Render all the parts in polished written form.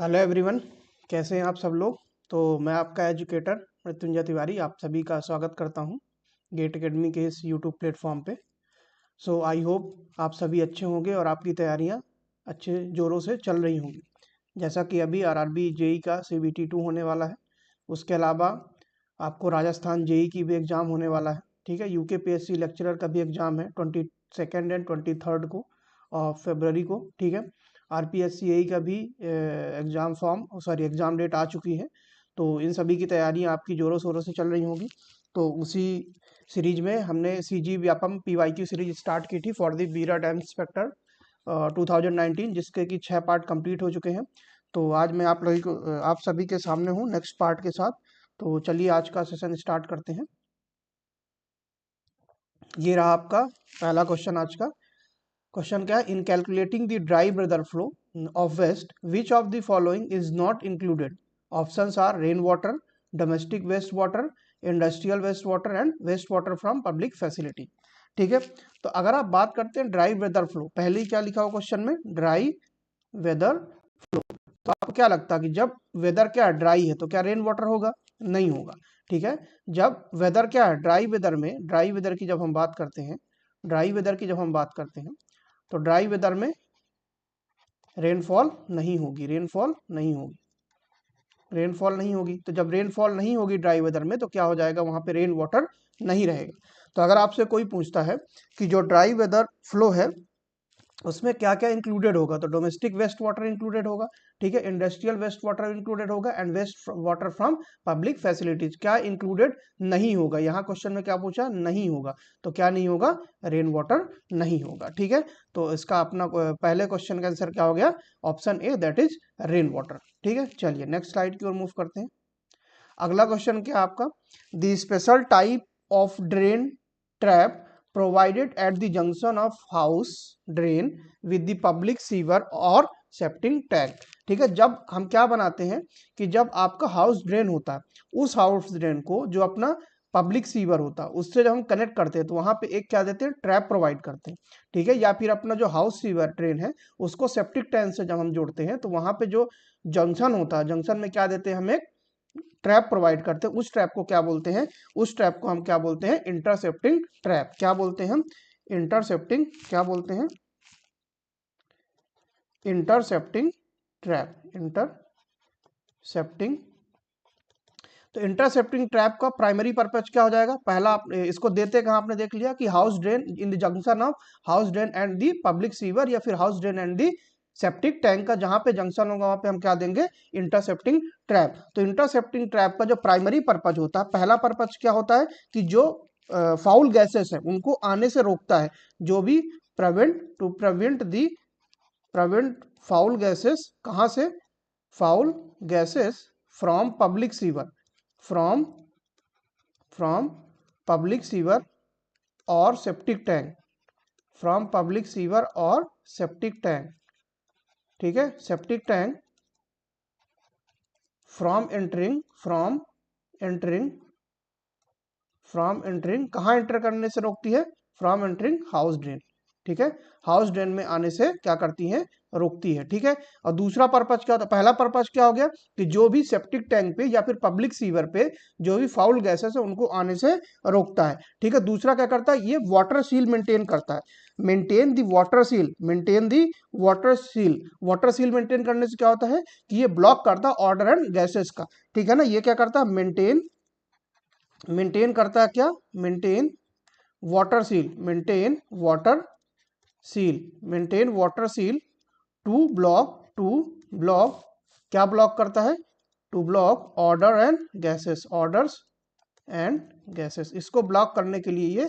Hello everyone, कैसे हैं आप सब लोग। तो मैं आपका एजुकेटर मृत्युंजय तिवारी आप सभी का स्वागत करता हूं गेट एकेडमी के इस यूट्यूब प्लेटफॉर्म पे। सो आई होप आप सभी अच्छे होंगे और आपकी तैयारियां अच्छे ज़ोरों से चल रही होंगी। जैसा कि अभी आरआरबी जेई का CBT 2 होने वाला है, उसके अलावा आपको राजस्थान जेई की भी एग्ज़ाम होने वाला है। ठीक है, UKPSC लेक्चरर का भी एग्ज़ाम है 22 एंड 23 को फरवरी को। ठीक है, RPSC का भी एग्ज़ाम डेट आ चुकी है। तो इन सभी की तैयारियां आपकी ज़ोरों शोरों से चल रही होंगी। तो उसी सीरीज में हमने CG Vyapam PYQ series start की थी फॉर द बीरा डैम इंस्पेक्टर 2019, जिसके कि 6 पार्ट कंप्लीट हो चुके हैं। तो आज मैं आप सभी के सामने हूँ नेक्स्ट पार्ट के साथ। तो चलिए आज का सेशन स्टार्ट करते हैं। ये रहा आपका पहला क्वेश्चन आज का। क्वेश्चन क्या है, in calculating the dry weather flow of waste which of the following is not included. Options are rain water, domestic waste water, industrial waste water and waste water from public facility. ठीक है, तो अगर आप बात करते हैं dry weather flow, पहले ही क्या लिखा हुआ क्वेश्चन में, ड्राई वेदर फ्लो। तो आपको क्या लगता है कि जब वेदर क्या है, ड्राई है, तो क्या रेन वाटर होगा? नहीं होगा। ठीक है, जब वेदर क्या है, ड्राई वेदर में, ड्राई वेदर की जब हम बात करते हैं, ड्राई वेदर की जब हम बात करते हैं तो ड्राई वेदर में रेनफॉल नहीं होगी, रेनफॉल नहीं होगी, रेनफॉल नहीं होगी। तो जब रेनफॉल नहीं होगी ड्राई वेदर में, तो क्या हो जाएगा, वहां पे रेन वाटर नहीं रहेगा। तो अगर आपसे कोई पूछता है कि जो ड्राई वेदर फ्लो है उसमें क्या क्या इंक्लूडेड होगा, तो डोमेस्टिक वेस्ट वाटर इंक्लूडेड होगा। ठीक है, इंडस्ट्रियल वेस्ट वाटर इंक्लूडेड होगा and waste water from public facilities क्या इंक्लूडेड नहीं होगा। यहाँ क्वेश्चन में क्या पूछा, नहीं होगा। तो क्या नहीं होगा, रेन वाटर नहीं होगा। ठीक है, तो इसका अपना पहले क्वेश्चन का आंसर क्या हो गया, option A, that is rain water. ठीक है, चलिए नेक्स्ट स्लाइड की ओर मूव करते हैं। अगला क्वेश्चन क्या आपका, the special type of drain trap provided at the junction of house drain with the public sewer और सेप्टिंग टैंक। ठीक है, जब हम क्या बनाते हैं कि जब आपका हाउस ड्रेन होता है, उस हाउस ड्रेन को जो अपना पब्लिक सीवर होता है उससे जब हम कनेक्ट करते हैं तो वहां पे एक क्या देते हैं, ट्रैप प्रोवाइड करते हैं। ठीक है, या फिर अपना जो हाउस सीवर ड्रेन है उसको सेप्टिक टैंक से जब हम जोड़ते हैं तो वहां पे जो जंक्शन होता है, जंक्शन में क्या देते हैं, हम एक ट्रैप प्रोवाइड करते हैं। उस ट्रैप को क्या बोलते हैं, उस ट्रैप को हम क्या बोलते हैं, इंटरसेप्टिंग ट्रैप। क्या बोलते हैं हम, इंटरसेप्टिंग, क्या बोलते हैं, इंटरसेप्टिंग ट्रैप, इंटरसेप्टिंग। तो इंटरसेप्टिंग ट्रैप का प्राइमरी पर्पज क्या हो जाएगा, पहला आप इसको देते कहाँ, आपने देख लिया कि house drain in the junction of house drain and the public sewer, या फिर house drain and the septic tank का जहां पे जंक्शन होगा वहां पे हम क्या देंगे, इंटरसेप्टिंग ट्रैप। तो इंटरसेप्टिंग ट्रैप का जो प्राइमरी पर्पज होता है, पहला पर्पज क्या होता है कि जो फाउल गैसेस है उनको आने से रोकता है, जो भी प्रिवेंट फाउल गैसेस, कहां से, foul gases from public sewer, from from public sewer और septic tank, from public sewer और सेप्टिक टैंक। ठीक है, सेप्टिक टैंक फ्रॉम एंटरिंग कहाँ एंटर करने से रोकती है, फ्रॉम एंटरिंग हाउस ड्रेन। ठीक है, हाउस ड्रेन में आने से क्या करती है, रोकती है। ठीक है, और दूसरा पर्पज क्या होता है, पहला पर्पज क्या हो गया कि जो भी सेप्टिक टैंक पे या फिर पब्लिक सीवर पे जो भी फाउल गैसेस है उनको आने से रोकता है। ठीक है, दूसरा क्या करता है, ये वाटर सील मेंटेन करता है, maintain the water seal, maintain the water seal. Water seal maintain करने से क्या होता है कि ये ब्लॉक करता है ऑर्डर एंड गैसेस का। ठीक है ना, ये क्या करता है, मेंटेन करता है, क्या, maintain water seal, maintain water seal to block क्या ब्लॉक करता है, to block odour and gases, odours and gases. इसको ब्लॉक करने के लिए ये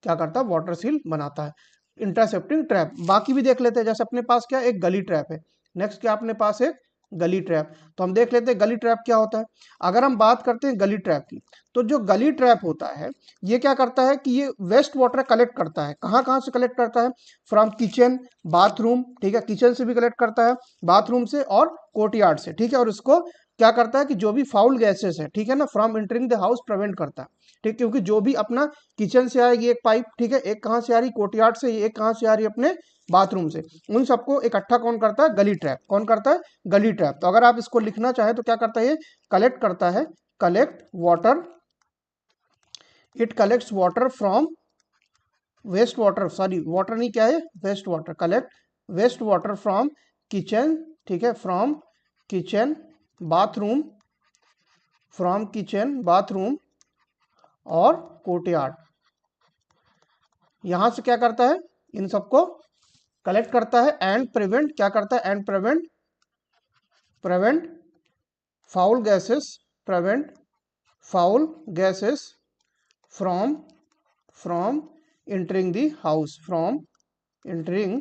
क्या करता है, वाटर सील बनाता है, इंटरसेप्टिंग ट्रैप। बाकी भी देख लेते हैं, जैसे अपने पास क्या एक गली ट्रैप है, नेक्स्ट क्या अपने पास एक गली ट्रैप। तो हम देख लेते हैं गली ट्रैप क्या होता है। अगर हम बात करते हैं गली ट्रैप की, तो जो गली ट्रैप होता है ये क्या करता है कि ये वेस्ट वाटर कलेक्ट करता है, कहाँ कहाँ से कलेक्ट करता है, फ्रॉम किचन, बाथरूम। ठीक है, किचन से भी कलेक्ट करता है, बाथरूम से और कोर्टयार्ड से। ठीक है, और इसको क्या करता है कि जो भी फाउल गैसेस है, ठीक है ना, from entering the house prevent करता है। ठीक, क्योंकि जो भी अपना किचन से आएगी एक पाइप, ठीक है, एक कहाँ से आ रही, कोर्टयार्ड से, एक कहाँ से आ रही, अपने बाथरूम से, उन सबको इकट्ठा कौन करता है? गली ट्रैप। कौन करता है? गली ट्रैप। तो अगर आप इसको लिखना चाहे तो क्या करता है? ये कलेक्ट करता है, collect water, it collects water from waste water, sorry water नहीं, क्या है? Waste water. Collect waste water from kitchen, ठीक है, from kitchen, bathroom, from kitchen, bathroom और कोर्टयार्ड। यहां से क्या करता है? इन सबको कलेक्ट करता है एंड प्रिवेंट, क्या करता है? And prevent, prevent foul gases, prevent foul gases from from entering the house, from entering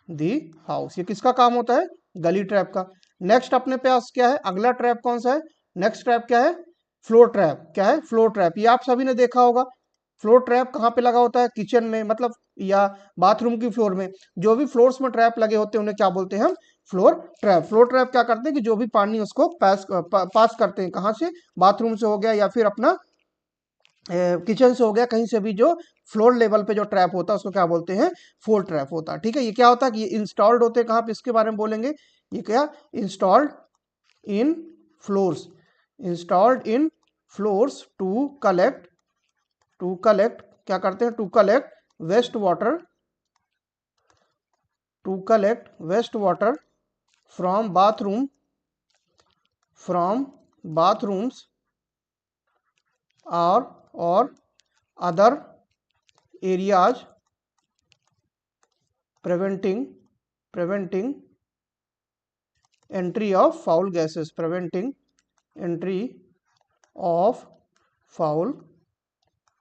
the house. ये किसका काम होता है? गली ट्रैप का। नेक्स्ट अपने पास क्या है? अगला ट्रैप कौन सा है? नेक्स्ट ट्रैप क्या है? Floor trap. क्या है? Floor trap. ये आप सभी ने देखा होगा। फ्लोर ट्रैप कहाँ पे लगा होता है? किचन में, मतलब या बाथरूम की फ्लोर में। जो भी फ्लोर्स में ट्रैप लगे होते हैं उन्हें क्या बोलते हैं हम? Floor trap. फ्लोर ट्रैप क्या करते हैं कि जो भी पानी उसको पास करते हैं, कहाँ से? बाथरूम से हो गया या फिर अपना किचन से हो गया, कहीं से भी जो फ्लोर लेवल पे जो ट्रैप होता है उसको क्या बोलते हैं? फ्लोर ट्रैप होता है। ठीक है, ये क्या होता है कि ये इंस्टॉल्ड होते हैं कहाँ पे? इसके बारे में बोलेंगे। ये क्या? Installed in floors, installed in floors to collect, to collect, क्या करते हैं? To collect waste water, to collect waste water from bathroom, from bathrooms और other areas, preventing entry of foul gases, preventing entry of foul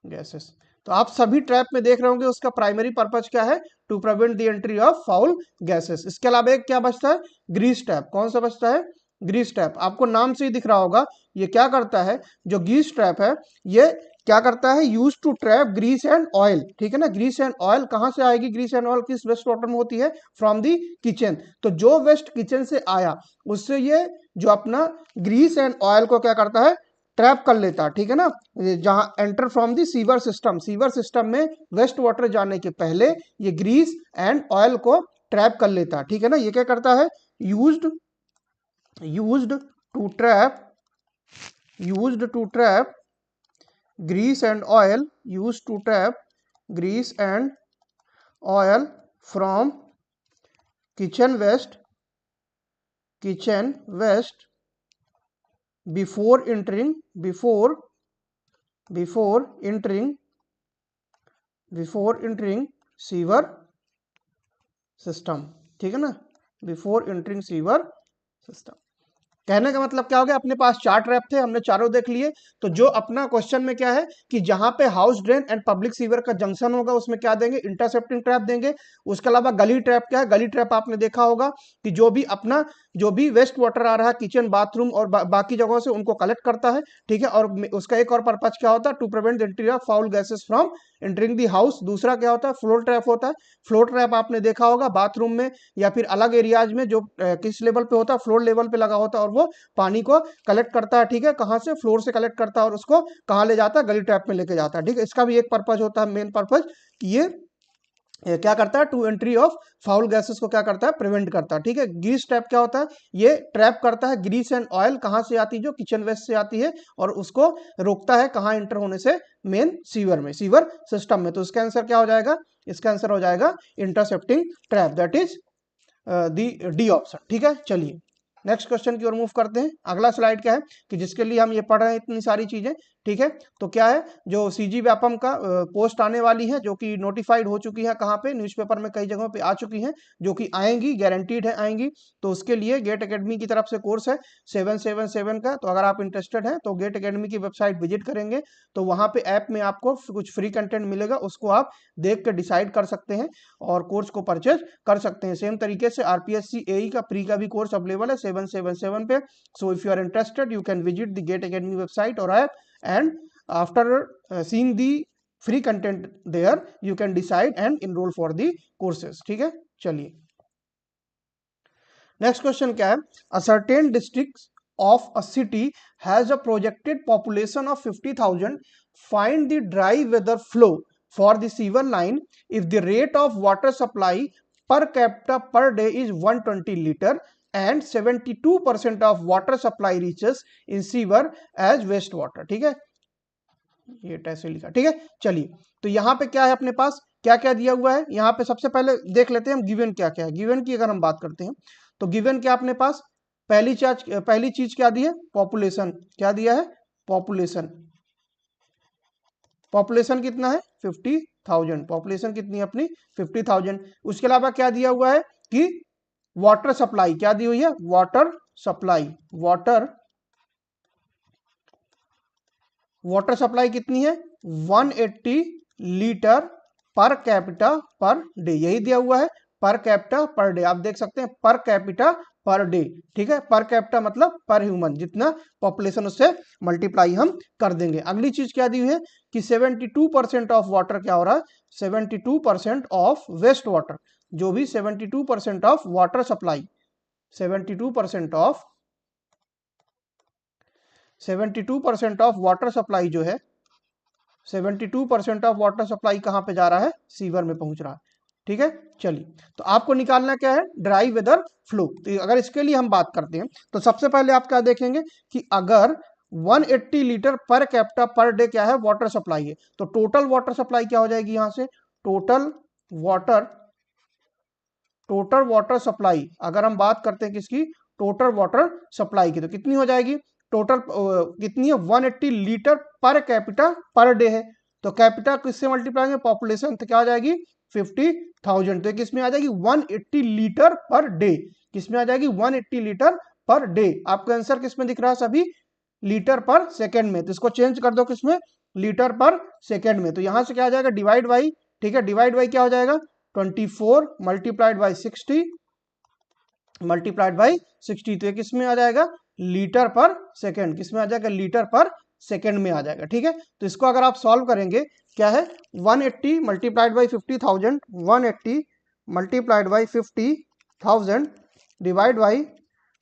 gases। तो आप सभी trap में देख रहे होंगे उसका प्राइमरी पर्पज क्या है? To prevent the entry of foul gases. इसके अलावा एक क्या बचता है? Grease trap. कौन सा बचता है? Grease trap. आपको नाम से ही दिख रहा होगा, ये क्या करता है? जो ग्रीस ट्रैप है ये क्या करता है? Use to trap grease and oil. ठीक है ना, ग्रीस एंड ऑयल कहां से आएगी? ग्रीस एंड ऑयल किस वेस्ट वाटर में होती है? From the kitchen. तो जो वेस्ट किचन से आया उससे ये जो अपना ग्रीस एंड ऑयल को क्या करता है? ट्रैप कर लेता है। ठीक है ना, जहां enter from the sewer system, sewer system में वेस्ट वाटर जाने के पहले ये ग्रीस एंड ऑयल को ट्रैप कर लेता है। ठीक है ना, ये क्या करता है? Used to trap, used to trap grease and oil, used to trap grease and oil from kitchen waste before entering sewer system. ठीक है ना, बिफोर एंटरिंग सीवर सिस्टम। कहने का मतलब क्या हो गया? अपने पास 4 ट्रैप थे, हमने चारों देख लिए। तो जो अपना क्वेश्चन में क्या है कि जहां पे house drain and public sewer का जंक्शन होगा उसमें क्या देंगे? इंटरसेप्टिंग ट्रैप देंगे। उसके अलावा गली ट्रैप क्या है? गली ट्रैप आपने देखा होगा कि जो भी वेस्ट वाटर आ रहा है किचन, बाथरूम और बाकी जगहों से उनको कलेक्ट करता है। ठीक है, और उसका एक और पर्पज क्या होता है? To prevent the entry of foul gases from entering the house. दूसरा क्या होता है? फ्लोर ट्रैप होता है। फ्लोर ट्रैप आपने देखा होगा बाथरूम में या फिर अलग एरियाज में, जो किस लेवल पे होता है? फ्लोर लेवल पे लगा होता है, और वो पानी को कलेक्ट करता है। ठीक है, कहां से? फ्लोर से कलेक्ट करता है और उसको कहां ले जाता है? गली ट्रैप में लेके जाता है। ठीक है, इसका भी एक पर्पज होता है, मेन पर्पज, कि ये क्या करता है? To entry of foul gases को क्या करता है? प्रिवेंट करता है। ठीक है, ग्रीस ट्रैप क्या होता है? ये ट्रैप करता है ग्रीस एंड ऑयल, कहां से आती है? जो किचन वेस्ट से आती है, और उसको रोकता है कहां एंटर होने से? मेन सीवर में, सीवर सिस्टम में। तो इसका आंसर क्या हो जाएगा? इसका आंसर हो जाएगा intercepting trap, that is D option. ठीक है, चलिए नेक्स्ट क्वेश्चन की ओर मूव करते हैं। अगला स्लाइड क्या है कि जिसके लिए हम ये पढ़ रहे हैं इतनी सारी चीजें। ठीक है, तो क्या है? जो सीजी व्यापम का पोस्ट आने वाली है, जो कि नोटिफाइड हो चुकी है, कहाँ पे? न्यूज़पेपर में कई जगहों पे आ चुकी हैं, जो कि आएंगी, गारंटीड है आएंगी। तो उसके लिए गेट एकेडमी की तरफ से कोर्स है 777 का। तो अगर आप इंटरेस्टेड हैं तो गेट एकेडमी की वेबसाइट विजिट करेंगे तो वहाँ पे ऐप में आपको कुछ फ्री कंटेंट मिलेगा, उसको आप देख के डिसाइड कर सकते हैं और कोर्स को परचेज कर सकते हैं। सेम तरीके से आरपीएससी एई का प्री का भी कोर्स अवेलेबल है 777 पे। So if you are interested you can visit the GATE academy website और app, and after seeing the free content there you can decide and enroll for the courses। ठीक है, चलिए next question क्या है? a certain district of a city has a projected population of 50,000, find the dry weather flow for the sewer line if the rate of water supply per capita per day is 120 liter and 72% of water supply reaches in sewer as waste water। ठीक है, ये ऐसे लिखा। ठीक है, चलिए तो यहाँ पे क्या है अपने पास, क्या क्या दिया हुआ है यहाँ पे। सबसे पहले देख लेते हैं हम गिवन क्या क्या है। गिवन की अगर हम बात करते हैं तो गिवन क्या अपने पास, पहली चीज क्या दी है, पॉपुलेशन। क्या दिया है, पॉपुलेशन। पॉपुलेशन कितना है, 50,000। पॉपुलेशन कितनी है अपनी, 50,000। उसके अलावा क्या दिया हुआ है कि वाटर सप्लाई क्या दी हुई है, वाटर सप्लाई। वाटर सप्लाई कितनी है, 180 litre per capita per day. यही दिया हुआ है, पर कैपिटा पर डे। आप देख सकते हैं पर कैपिटा पर डे। ठीक है, पर कैपिटा मतलब पर ह्यूमन, जितना पॉपुलेशन उससे मल्टीप्लाई हम कर देंगे। अगली चीज क्या दी हुई है कि 72% ऑफ वाटर क्या हो रहा है, 72% ऑफ वेस्ट वाटर। जो भी 72% of water supply, 72% of water supply जो है, 72% ऑफ वाटर सप्लाई कहां पे जा रहा है, सीवर में पहुंच रहा है। ठीक है, चलिए तो आपको निकालना क्या है, ड्राई वेदर फ्लो। तो अगर इसके लिए हम बात करते हैं तो सबसे पहले आप क्या देखेंगे कि अगर 180 litre per capita per day क्या है, वाटर सप्लाई है, तो टोटल वाटर सप्लाई क्या हो जाएगी यहां से, टोटल वाटर सप्लाई। अगर हम बात करते हैं किसकी, टोटल वाटर सप्लाई की, तो कितनी हो जाएगी, टोटल कितनी है, 180 litre per capita per day है। तो कैपिटा किससे मल्टीप्लाई है, पॉपुलेशन, तो क्या हो जाएगी 50,000। तो किसमें आ जाएगी 180 लीटर पर डे। किसमें आ जाएगी 180 लीटर पर डे। आपका आंसर किसमें दिख रहा है सभी, लीटर पर सेकेंड में। तो इसको चेंज कर दो किसमें, लीटर पर सेकेंड में। तो यहां से क्या आ जाएगा, डिवाइड बाई। ठीक है, डिवाइड बाई क्या हो जाएगा, 24 मल्टीप्लाइड बाई 60 मल्टीप्लाइड बाई 60। तो ये किसमें आ जाएगा, लीटर पर सेकेंड। किसमें आ जाएगा, लीटर पर सेकेंड में आ जाएगा। ठीक है, तो इसको अगर आप सॉल्व करेंगे, क्या है 180 multiplied by 50,000, 180 multiplied by 50,000 divide by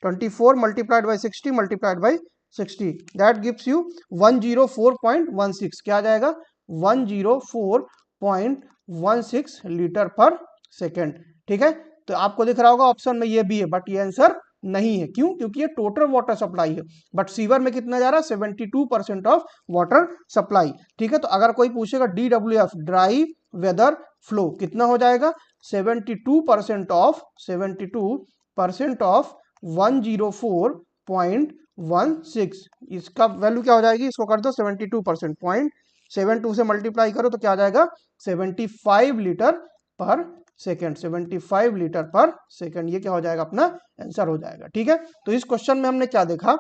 24 multiplied by 60 multiplied by 60, that gives you 104.16। क्या आ जाएगा, 104.16 लीटर पर सेकेंड। ठीक है, तो आपको दिख रहा होगा ऑप्शन में ये भी है, बट ये आंसर नहीं है। क्यों, क्योंकि ये टोटल वाटर सप्लाई है, बट सीवर में कितना जा रहा है, 72% ऑफ वाटर सप्लाई। ठीक है, तो अगर कोई पूछेगा DWF ड्राई वेदर फ्लो कितना हो जाएगा, 72% ऑफ 104.16। इसका वैल्यू क्या हो जाएगी, इसको कर दो 72%, 0.72 से मल्टीप्लाई करो तो क्या आ जाएगा, 75 लीटर पर सेकेंड। 75 लीटर पर सेकेंड, ये क्या हो जाएगा, अपना आंसर हो जाएगा। ठीक है, तो इस क्वेश्चन में हमने क्या देखा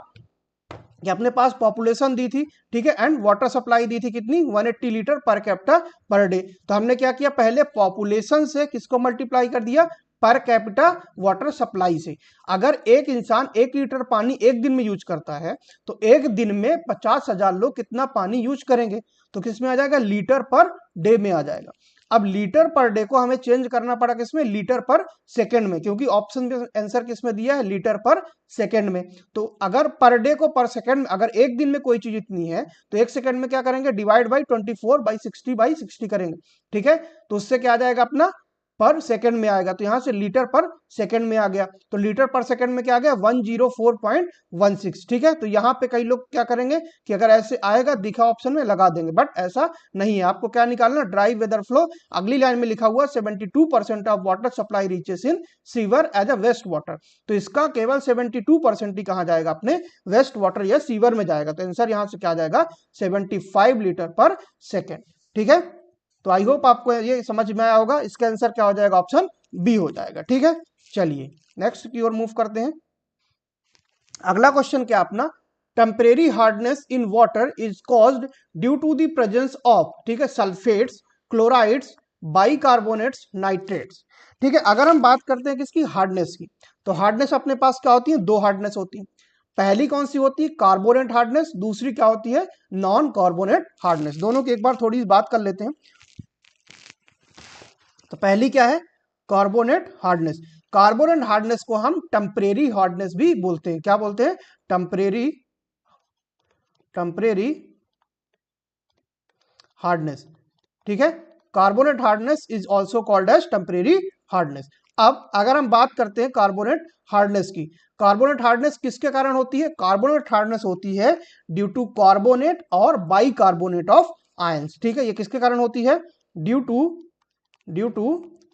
कि अपने पास पॉपुलेशन दी थी, ठीक है, एंड वाटर सप्लाई दी थी कितनी, 180 litre per capita per day. तो हमने क्या किया, पहले पॉपुलेशन से किसको मल्टीप्लाई कर दिया, पर कैपिटा वाटर सप्लाई से। अगर एक इंसान 1 लीटर पानी एक दिन में यूज करता है तो एक दिन में 50,000 लोग कितना पानी यूज करेंगे, तो किसमें आ जाएगा, लीटर पर डे में आ जाएगा। अब लीटर पर डे को हमें चेंज करना पड़ा किसमें, लीटर पर सेकेंड में, क्योंकि ऑप्शन में आंसर किसमें दिया है, लीटर पर सेकेंड में। तो अगर पर डे को पर सेकेंड में, अगर एक दिन में कोई चीज इतनी है तो एक सेकेंड में क्या करेंगे, डिवाइड बाई 24/60/60 करेंगे। ठीक है, तो उससे क्या आ जाएगा अपना, पर सेकेंड में आएगा। तो यहां से लीटर पर सेकेंड में आ गया, तो लीटर पर सेकेंड में क्या आ गया, 104.16। ठीक है, तो यहां पे कई लोग क्या करेंगे कि अगर ऐसे आएगा दिखा ऑप्शन में लगा देंगे, बट ऐसा नहीं है। आपको क्या निकालना, ड्राई वेदर फ्लो। अगली लाइन में लिखा हुआ 72% of water supply reaches in sewer as a waste water. तो इसका केवल 72% ही कहा जाएगा, अपने वेस्ट वाटर या सीवर में जाएगा। तो आंसर यहां से क्या जाएगा, 75 लीटर पर सेकेंड। ठीक है, तो आई होप आपको ये समझ में आया होगा। इसका आंसर क्या हो जाएगा, ऑप्शन बी हो जाएगा। ठीक है, चलिए नेक्स्ट की ओर मूव करते हैं। अगला क्वेश्चन क्या अपना, temporary hardness in water is caused due to the presence of, ठीक है, सल्फेट्स, क्लोराइड्स, बाइकार्बोनेट्स, नाइट्रेट्स। ठीक है, अगर हम बात करते हैं किसकी, हार्डनेस की, तो हार्डनेस अपने पास क्या होती है, दो हार्डनेस होती है। पहली कौन सी होती है, कार्बोनेट हार्डनेस, दूसरी क्या होती है, नॉन कार्बोनेट हार्डनेस। दोनों की एक बार थोड़ी बात कर लेते हैं। तो पहली क्या है, कार्बोनेट हार्डनेस। कार्बोनेट हार्डनेस को हम टेम्परेरी हार्डनेस भी बोलते हैं। क्या बोलते हैं, टेम्परेरी हार्डनेस। ठीक है, carbonate hardness is also called as temporary hardness. अब अगर हम बात करते हैं कार्बोनेट हार्डनेस की, कार्बोनेट हार्डनेस किसके कारण होती है? कार्बोनेट हार्डनेस होती है ड्यू टू कार्बोनेट और बाई कार्बोनेट ऑफ आयंस। ठीक है, ये किसके कारण होती है? Due to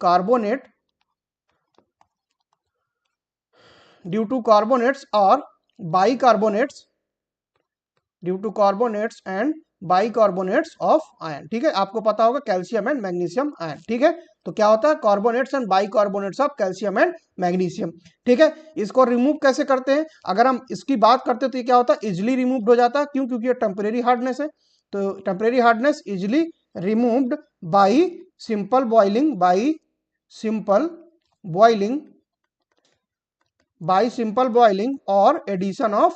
carbonate, due to carbonates और bicarbonates, due to carbonates and bicarbonates of ion. ठीक है, आपको पता होगा कैल्शियम एंड मैग्नीशियम आयन। ठीक है, तो क्या होता है? Carbonates and bicarbonates of calcium and magnesium. ठीक है, इसको रिमूव कैसे करते हैं? अगर हम इसकी बात करते हैं तो ये क्या होता है? इजिली रिमूव्ड हो जाता है। क्यों? क्योंकि ये टेम्परेरी हार्डनेस है। तो temporary hardness easily removed by simple boiling, by simple boiling, by simple boiling और एडिशन ऑफ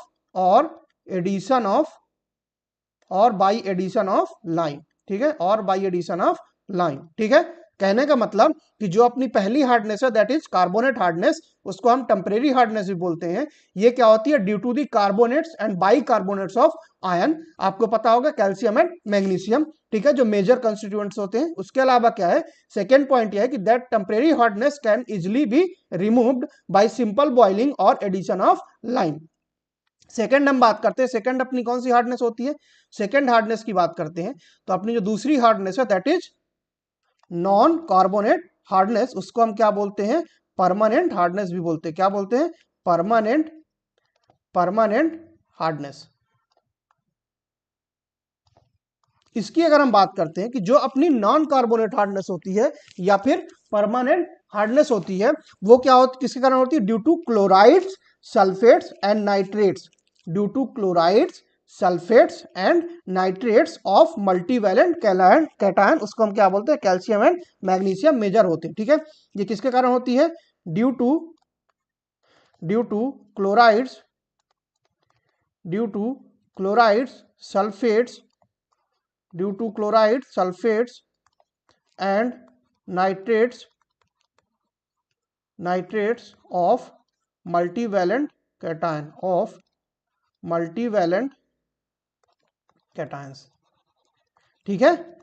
और बाई एडिशन ऑफ लाइम। ठीक है, और बाई एडिशन ऑफ लाइम। ठीक है, कहने का मतलब कि जो अपनी पहली हार्डनेस है दैट इज कार्बोनेट हार्डनेस, उसको हम टेम्परेरी हार्डनेस भी बोलते हैं। ये क्या होती है? Due to the carbonates and bicarbonates of ion. आपको पता होगा कैल्शियम एंड मैग्नीशियम। ठीक है, जो मेजर कंस्टिट्यूएंट्स होते हैं। उसके अलावा क्या है? सेकेंड पॉइंट यह है कि that temporary hardness can easily be removed by simple boiling और एडिशन ऑफ लाइम। सेकेंड हम बात करते हैं, सेकेंड अपनी कौन सी हार्डनेस होती है? सेकेंड हार्डनेस की बात करते हैं तो अपनी जो दूसरी हार्डनेस है that is non carbonate hardness. उसको हम क्या बोलते हैं? परमानेंट हार्डनेस भी बोलते हैं। क्या बोलते हैं? Permanent hardness. इसकी अगर हम बात करते हैं कि जो अपनी नॉन कार्बोनेट हार्डनेस होती है या फिर परमानेंट हार्डनेस होती है, वो क्या होती, किसके कारण होती है? Due to chlorides, sulphates and nitrates, due to chlorides, sulphates and nitrates of multivalent cation. उसको हम क्या बोलते हैं? कैल्शियम एंड मैग्नीशियम मेजर होते हैं। ठीक है, ये किसके कारण होती है? Due to chlorides, sulphates, due to chloride, sulphates and nitrates of multivalent cations. ठीक है,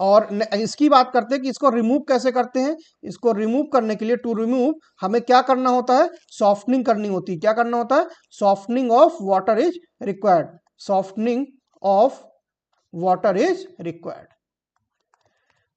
और इसकी बात करते हैं कि इसको रिमूव कैसे करते हैं। इसको रिमूव करने के लिए, टू रिमूव, हमें क्या करना होता है? सॉफ्टनिंग करनी होती है। क्या करना होता है? Softening of water is required, softening of water is required.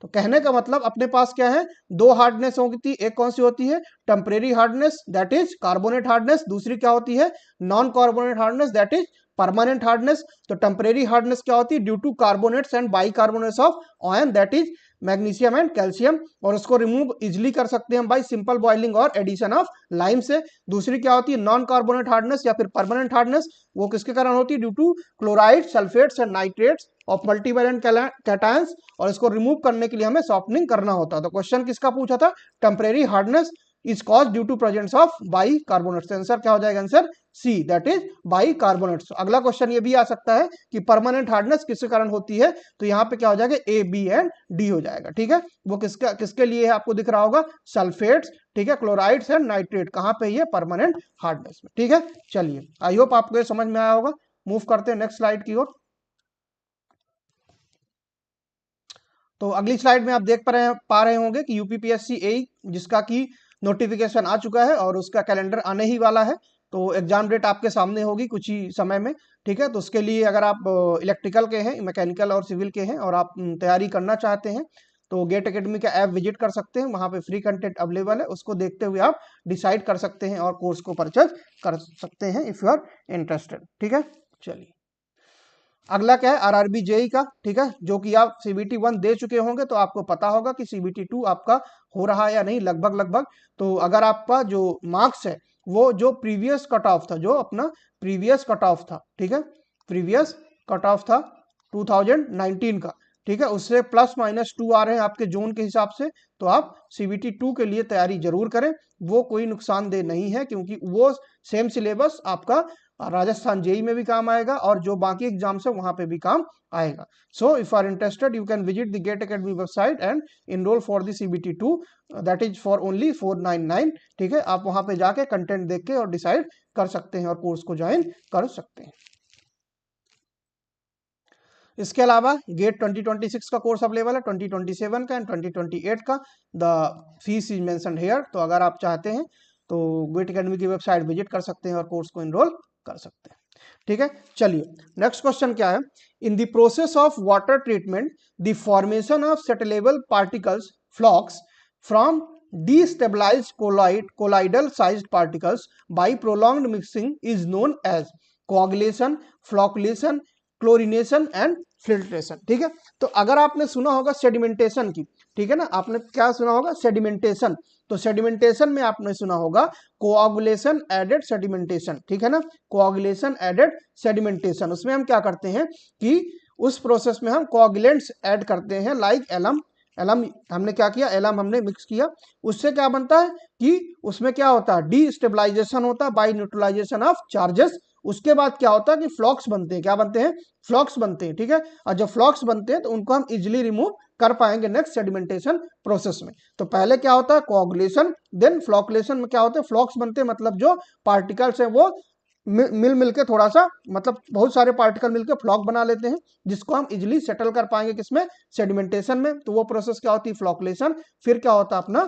तो कहने का मतलब अपने पास क्या है? दो हार्डनेस होती, एक कौन सी होती है? Temporary hardness that is carbonate hardness, दूसरी क्या होती है? Non carbonate hardness that is permanent hardness. तो टेम्परेरी हार्डनेस क्या होती है? Due to carbonates and bicarbonates of ion that is magnesium and calcium, और उसको रिमूव इजिली कर सकते हैं बाई सिंपल बॉइलिंग और एडिशन ऑफ लाइम से। दूसरी क्या होती है? नॉन कार्बोनेट हार्डनेस या फिर परमानेंट हार्डनेस, वो किसके कारण होती है? Due to chloride, sulphates and nitrates of multivalent cations, और इसको रिमूव करने के लिए हमें सॉफ्टनिंग करना होता है। तो क्वेश्चन किसका पूछा था? Temporary hardness is cause due to presence of bicarbonates. Answer क्या हो जाएगा? Answer C, that is bicarbonates. अगला क्वेश्चन ये भी आ सकता है कि परमानेंट हार्डनेस किसके कारण होती है, तो यहाँ पे क्या हो जाएगा? ए, बी एंड डी हो जाएगा। ठीक है, वो किसके लिए है? आपको दिख रहा होगा सल्फेट्स, ठीक है, क्लोराइड्स एंड नाइट्रेट। कहां पे? ये परमानेंट हार्डनेस में। ठीक है, चलिए, आई होप आपको ये समझ में आया होगा। मूव करते हैं नेक्स्ट स्लाइड की ओर। तो अगली स्लाइड में आप देख पा रहे होंगे कि यूपीपीएससी ए, जिसका की नोटिफिकेशन आ चुका है और उसका कैलेंडर आने ही वाला है। तो एग्जाम डेट आपके सामने होगी कुछ ही समय में। ठीक है, तो उसके लिए अगर आप इलेक्ट्रिकल के हैं, मैकेनिकल और सिविल के हैं और आप तैयारी करना चाहते हैं तो गेट एकेडमी का ऐप विजिट कर सकते हैं। वहाँ पे फ्री कंटेंट अवेलेबल है, उसको देखते हुए आप डिसाइड कर सकते हैं और कोर्स को परचेज कर सकते हैं इफ़ यू आर इंटरेस्टेड। ठीक है, चलिए, अगला क्या है? आरआरबी जेई का। ठीक है, जो कि आप सीबीटी 1 दे चुके होंगे तो आपको पता होगा कि सीबीटी 2 आपका हो रहा है या नहीं, लगभग। तो अगर आपका जो मार्क्स है वो जो प्रीवियस कट ऑफ था, जो अपना प्रीवियस कट ऑफ था, ठीक है, प्रीवियस कट ऑफ था 2019 का, ठीक है, उससे +-2 आ रहे हैं आपके जोन के हिसाब से, तो आप सीबीटी 2 के लिए तैयारी जरूर करें। वो कोई नुकसानदेह नहीं है क्योंकि वो सेम सिलेबस आपका राजस्थान जेई में भी काम आएगा और जो बाकी एग्जाम्स है वहां पे भी काम आएगा। So if are interested you can visit the GATE academy website and enrol for the CBT 2, that is for only 499। ठीक है, आप वहां पे जाके कंटेंट देख के और डिसाइड कर सकते हैं और कोर्स को ज्वाइन कर सकते हैं। इसके अलावा गेट 2026 का कोर्स अवेलेबल है, 2027 का एंड 2028 का। The fees is mentioned here. तो अगर आप चाहते हैं तो गेट एकेडमी की वेबसाइट विजिट कर सकते हैं और कोर्स को इनरोल कर सकते हैं। ठीक है, चलिए नेक्स्ट क्वेश्चन क्या है। In the process of water treatment the formation of settleable particles flocs from destabilized colloidal sized particles by prolonged mixing is known as coagulation, flocculation, chlorination and filtration. ठीक है, तो अगर आपने सुना होगा सेडिमेंटेशन की, ठीक है ना, आपने क्या सुना होगा, सेडिमेंटेशन। तो सेडिमेंटेशन में आपने सुना होगा कोआगुलेशन एडेड सेडिमेंटेशन। ठीक है ना, कोआगुलेशन एडेड सेडिमेंटेशन। उसमें हम क्या करते हैं कि उस प्रोसेस में हम कोआगुलेंट्स ऐड करते हैं, लाइक एलम। एलम हमने क्या किया, एलम हमने मिक्स किया, उससे क्या बनता है कि उसमें क्या होता है, डीस्टेबलाइजेशन होता है बाय न्यूट्रलाइजेशन ऑफ चार्जेस। उसके बाद क्या होता है कि फ्लॉक्स बनते हैं। क्या बनते हैं, फ्लॉक्स बनते हैं। ठीक है, और जब फ्लॉक्स बनते हैं तो उनको हम इजिली रिमूव कर पाएंगे नेक्स्ट सेडिमेंटेशन प्रोसेस में। तो पहले क्या होता है, कोआगुलेशन, देन फ्लॉकुलेशन में क्या होता है, फ्लॉक्स बनते हैं, मतलब जो पार्टिकल्स है वो मिल के थोड़ा सा, मतलब बहुत सारे पार्टिकल मिलकर फ्लॉक बना लेते हैं, जिसको हम इजिली सेटल कर पाएंगे किसमें, सेडिमेंटेशन में। तो वो प्रोसेस क्या होती है, फ्लॉकुलेशन। फिर क्या होता है अपना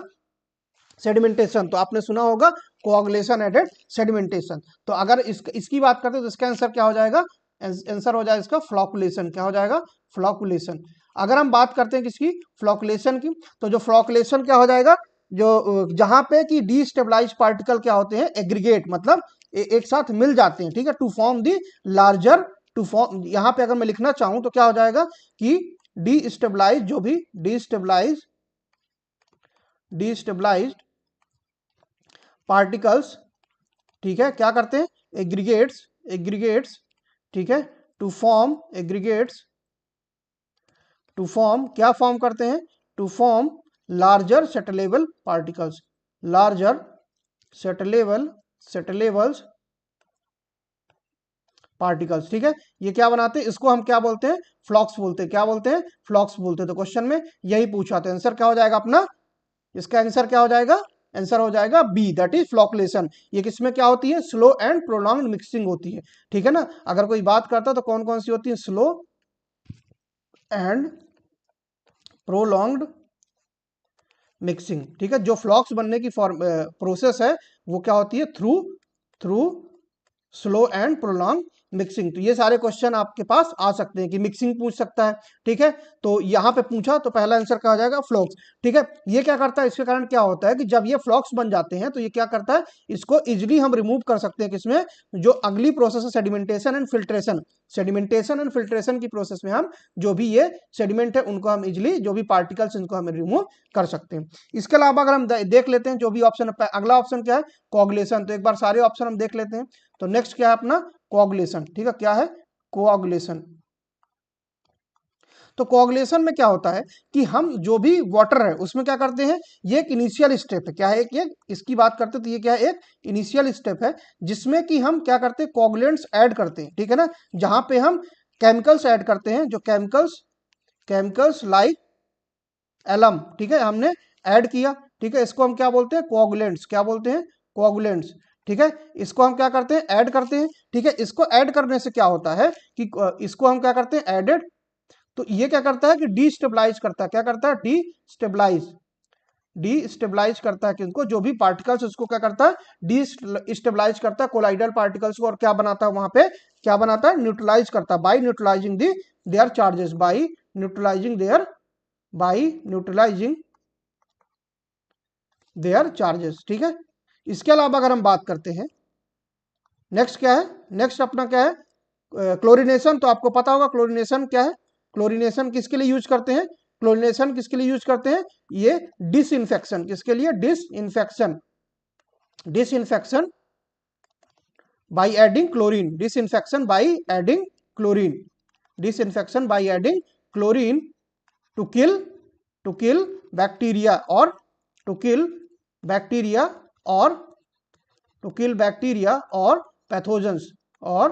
सेडिमेंटेशन। तो आपने सुना होगा कोआगुलेशन एडेड सेडिमेंटेशन। तो अगर इसकी बात करते हैं तो इसका आंसर क्या हो जाएगा, आंसर हो जाएगा इसका फ्लॉकुलेशन। क्या हो जाएगा, फ्लॉकुलेशन। अगर हम बात करते हैं किसकी, फ्लॉकुलेशन की, तो जो फ्लॉकुलेशन क्या हो जाएगा, जो जहां पे कि डीस्टेबलाइज पार्टिकल क्या होते हैं, एग्रीगेट, मतलब एक साथ मिल जाते हैं। ठीक है, to form the larger, to form, यहां पे अगर मैं लिखना चाहूं तो क्या हो जाएगा कि डीस्टेबलाइज, जो भी डीस्टेबलाइज्ड पार्टिकल्स, ठीक है, क्या करते हैं, एग्रीगेट्स, ठीक है, to form aggregates, to form, क्या फॉर्म करते हैं, to form larger settleable particles, larger settleables particles. ठीक है, ये क्या बनाते हैं, इसको हम क्या बोलते हैं, फ्लॉक्स बोलते हैं। क्या बोलते हैं, फ्लॉक्स बोलते हैं। तो क्वेश्चन में यही पूछा, तो आंसर क्या हो जाएगा अपना, इसका आंसर क्या हो जाएगा, आंसर हो जाएगा बी, दैट इज फ्लॉकुलेशन। ये किसमें क्या होती है, स्लो एंड प्रोलॉन्ग्ड मिक्सिंग होती है। ठीक है ना, अगर कोई बात करता है तो कौन कौन सी होती है, स्लो एंड प्रोलॉन्ग्ड मिक्सिंग। ठीक है, जो फ्लॉक्स बनने की प्रोसेस है वो क्या होती है, through slow and prolong mixing. तो ये सारे क्वेश्चन आपके पास आ सकते हैं कि मिक्सिंग पूछ सकता है। ठीक है, तो यहाँ पे पूछा तो पहला आंसर क्या हो जाएगा, फ्लॉक्स। ठीक है, ये क्या करता है, इसके कारण क्या होता है कि जब ये फ्लॉक्स बन जाते हैं तो ये क्या करता है, इसको इजिली हम रिमूव कर सकते हैं किसमें, जो अगली प्रोसेस है sedimentation and filtration. Sedimentation and filtration की प्रोसेस में हम जो भी ये सेडिमेंट है उनको हम इजिली, जो भी पार्टिकल्स इनको हम रिमूव कर सकते हैं। इसके अलावा अगर हम देख लेते हैं जो भी ऑप्शन, अगला ऑप्शन क्या है, कोआगुलेशन। तो एक बार सारे ऑप्शन हम देख लेते हैं। तो नेक्स्ट क्या है अपना, कोआगुलेशन। ठीक है, क्या है, कोआगुलेशन। तो कोआगुलेशन में क्या होता है कि हम जो भी वाटर है उसमें क्या करते हैं, ये एक इनिशियल स्टेप है। क्या है, एक इसकी बात करते हैं तो ये क्या है, एक इनिशियल स्टेप है, जिसमें कि हम क्या करते हैं, कोआगुलेंट्स ऐड करते हैं। ठीक है ना, जहां पे हम केमिकल्स ऐड करते हैं, जो केमिकल्स लाइक एलम, ठीक है, हमने ऐड किया। ठीक है, इसको हम क्या बोलते हैं, कोआगुलेंट्स। क्या बोलते हैं, कोआगुलेंट्स। ठीक है, इसको हम क्या करते हैं, ऐड करते हैं। ठीक है, इसको ऐड करने से क्या होता है कि इसको हम क्या करते हैं, एडेड, तो ये क्या करता है कि डीस्टेबलाइज करता है। क्या करता है, डीस्टेबलाइज करता है किनको, जो भी पार्टिकल्स उसको क्या करता है, डीस्टेबलाइज करता है कोलाइडल पार्टिकल्स को, और क्या बनाता है वहां पे, क्या बनाता है, न्यूट्रलाइज करता है by neutralising their charges, by neutralising their charges. ठीक है, इसके अलावा अगर हम बात करते हैं, नेक्स्ट क्या है, नेक्स्ट अपना क्या है, क्लोरिनेशन। तो आपको पता होगा क्लोरिनेशन क्या है, क्लोरिनेशन किसके लिए यूज करते हैं, क्लोरिनेशन किसके लिए यूज करते हैं, ये डिसइंफेक्शन, किसके लिए, disinfection by adding chlorine, disinfection by adding chlorine, disinfection by adding chlorine to kill bacteria और टू किल बैक्टीरिया और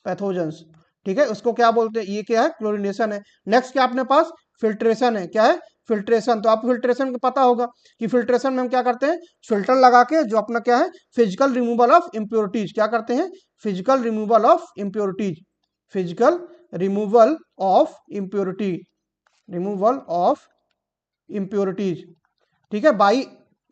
पैथोजेंस। ठीक है, उसको क्या बोलते हैं, ये क्या है, क्लोरिनेशन है। नेक्स्ट क्या अपने पास, फिल्ट्रेशन है। क्या है, फिल्ट्रेशन। तो आपको फिल्ट्रेशन का पता होगा कि फिल्ट्रेशन में हम क्या करते हैं, फिल्टर लगा के जो अपना क्या है, फिजिकल रिमूवल ऑफ इम्प्योरिटीज। क्या करते हैं, physical removal of impurities, physical removal of impurity, removal of impurities, ठीक है, बाई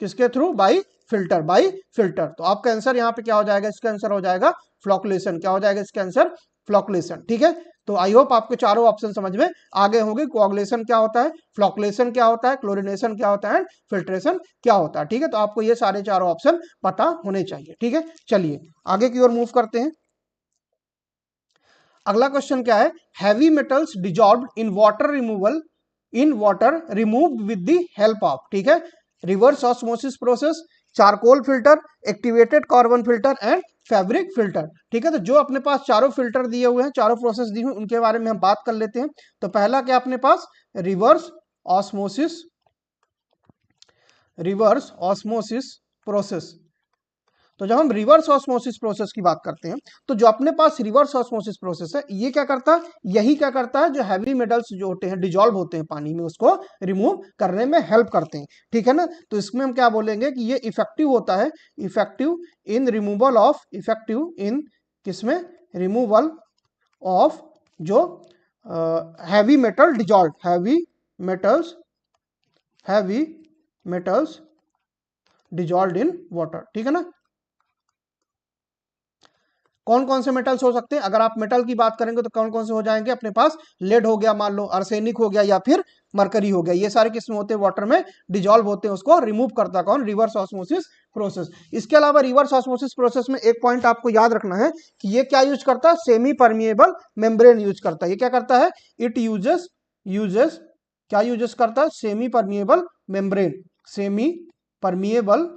किसके through, by filter, by filter. तो आपका आंसर यहाँ पे क्या हो जाएगा, इसका आंसर हो जाएगा फ्लोकुलेशन। क्या हो जाएगा इसका आंसर, फ्लोकुलेशन, ठीक है। तो आई होप आपको चारों ऑप्शन समझ में आ गए होंगे। कोआगुलेशन क्या होता है, फ्लोकुलेशन क्या होता है, क्लोरीनेशन क्या होता है, फिल्ट्रेशन क्या होता है, ठीक है। तो आपको ये सारे चारों ऑप्शन पता होने चाहिए, ठीक है। चलिए आगे की ओर मूव करते हैं। अगला क्वेश्चन क्या है, heavy metals dissolved in water removal, in water removed with the help of, ठीक है, reverse osmosis process, charcoal filter, activated carbon filter and fabric filter, ठीक है। तो जो अपने पास चारों फिल्टर दिए हुए हैं, चारों प्रोसेस दी हुई, उनके बारे में हम बात कर लेते हैं। तो पहला क्या अपने पास, reverse osmosis, reverse osmosis process. तो जब हम रिवर्स ऑस्मोसिस प्रोसेस की बात करते हैं, तो जो अपने पास रिवर्स ऑस्मोसिस प्रोसेस है, ये क्या करता है, यही क्या करता है, जो हैवी मेटल्स जो होते हैं, डिजॉल्व होते हैं पानी में, उसको रिमूव करने में हेल्प करते हैं, ठीक है ना। तो इसमें हम क्या बोलेंगे कि ये इफेक्टिव होता है, effective in removal of, effective in किसमें, रिमूवल ऑफ जो heavy metal dissolve, heavy metals, heavy metals dissolve in water, ठीक है ना। कौन कौन से मेटल्स हो सकते हैं, अगर आप मेटल की बात करेंगे तो कौन कौन से हो जाएंगे अपने पास, लेड हो गया, मान लो आर्सेनिक हो गया, या फिर मरकरी हो गया, ये सारे किस्म होते हैं वाटर में डिजॉल्व होते हैं, उसको रिमूव करता कौन, रिवर्स ऑस्मोसिस प्रोसेस। इसके अलावा रिवर्स ऑस्मोसिस प्रोसेस में एक पॉइंट आपको याद रखना है कि ये क्या यूज करता है, सेमी परमिएबल मेम्ब्रेन यूज करता है। ये क्या करता है, इट यूजेस, यूजेस क्या यूजेस करता है, semi permeable membrane, semi permeable,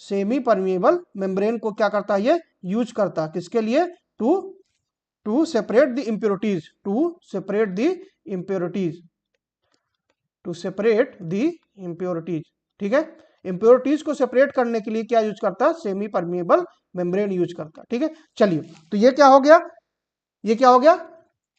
semi permeable membrane को क्या करता है, ये यूज करता है किसके लिए, to separate the impurities, to separate the impurities, to separate the impurities, ठीक है। इम्प्योरिटीज को सेपरेट करने के लिए क्या यूज करता है, सेमी परमिएबल मेम्ब्रेन यूज करता है, ठीक है। चलिए तो ये क्या हो गया, ये क्या हो गया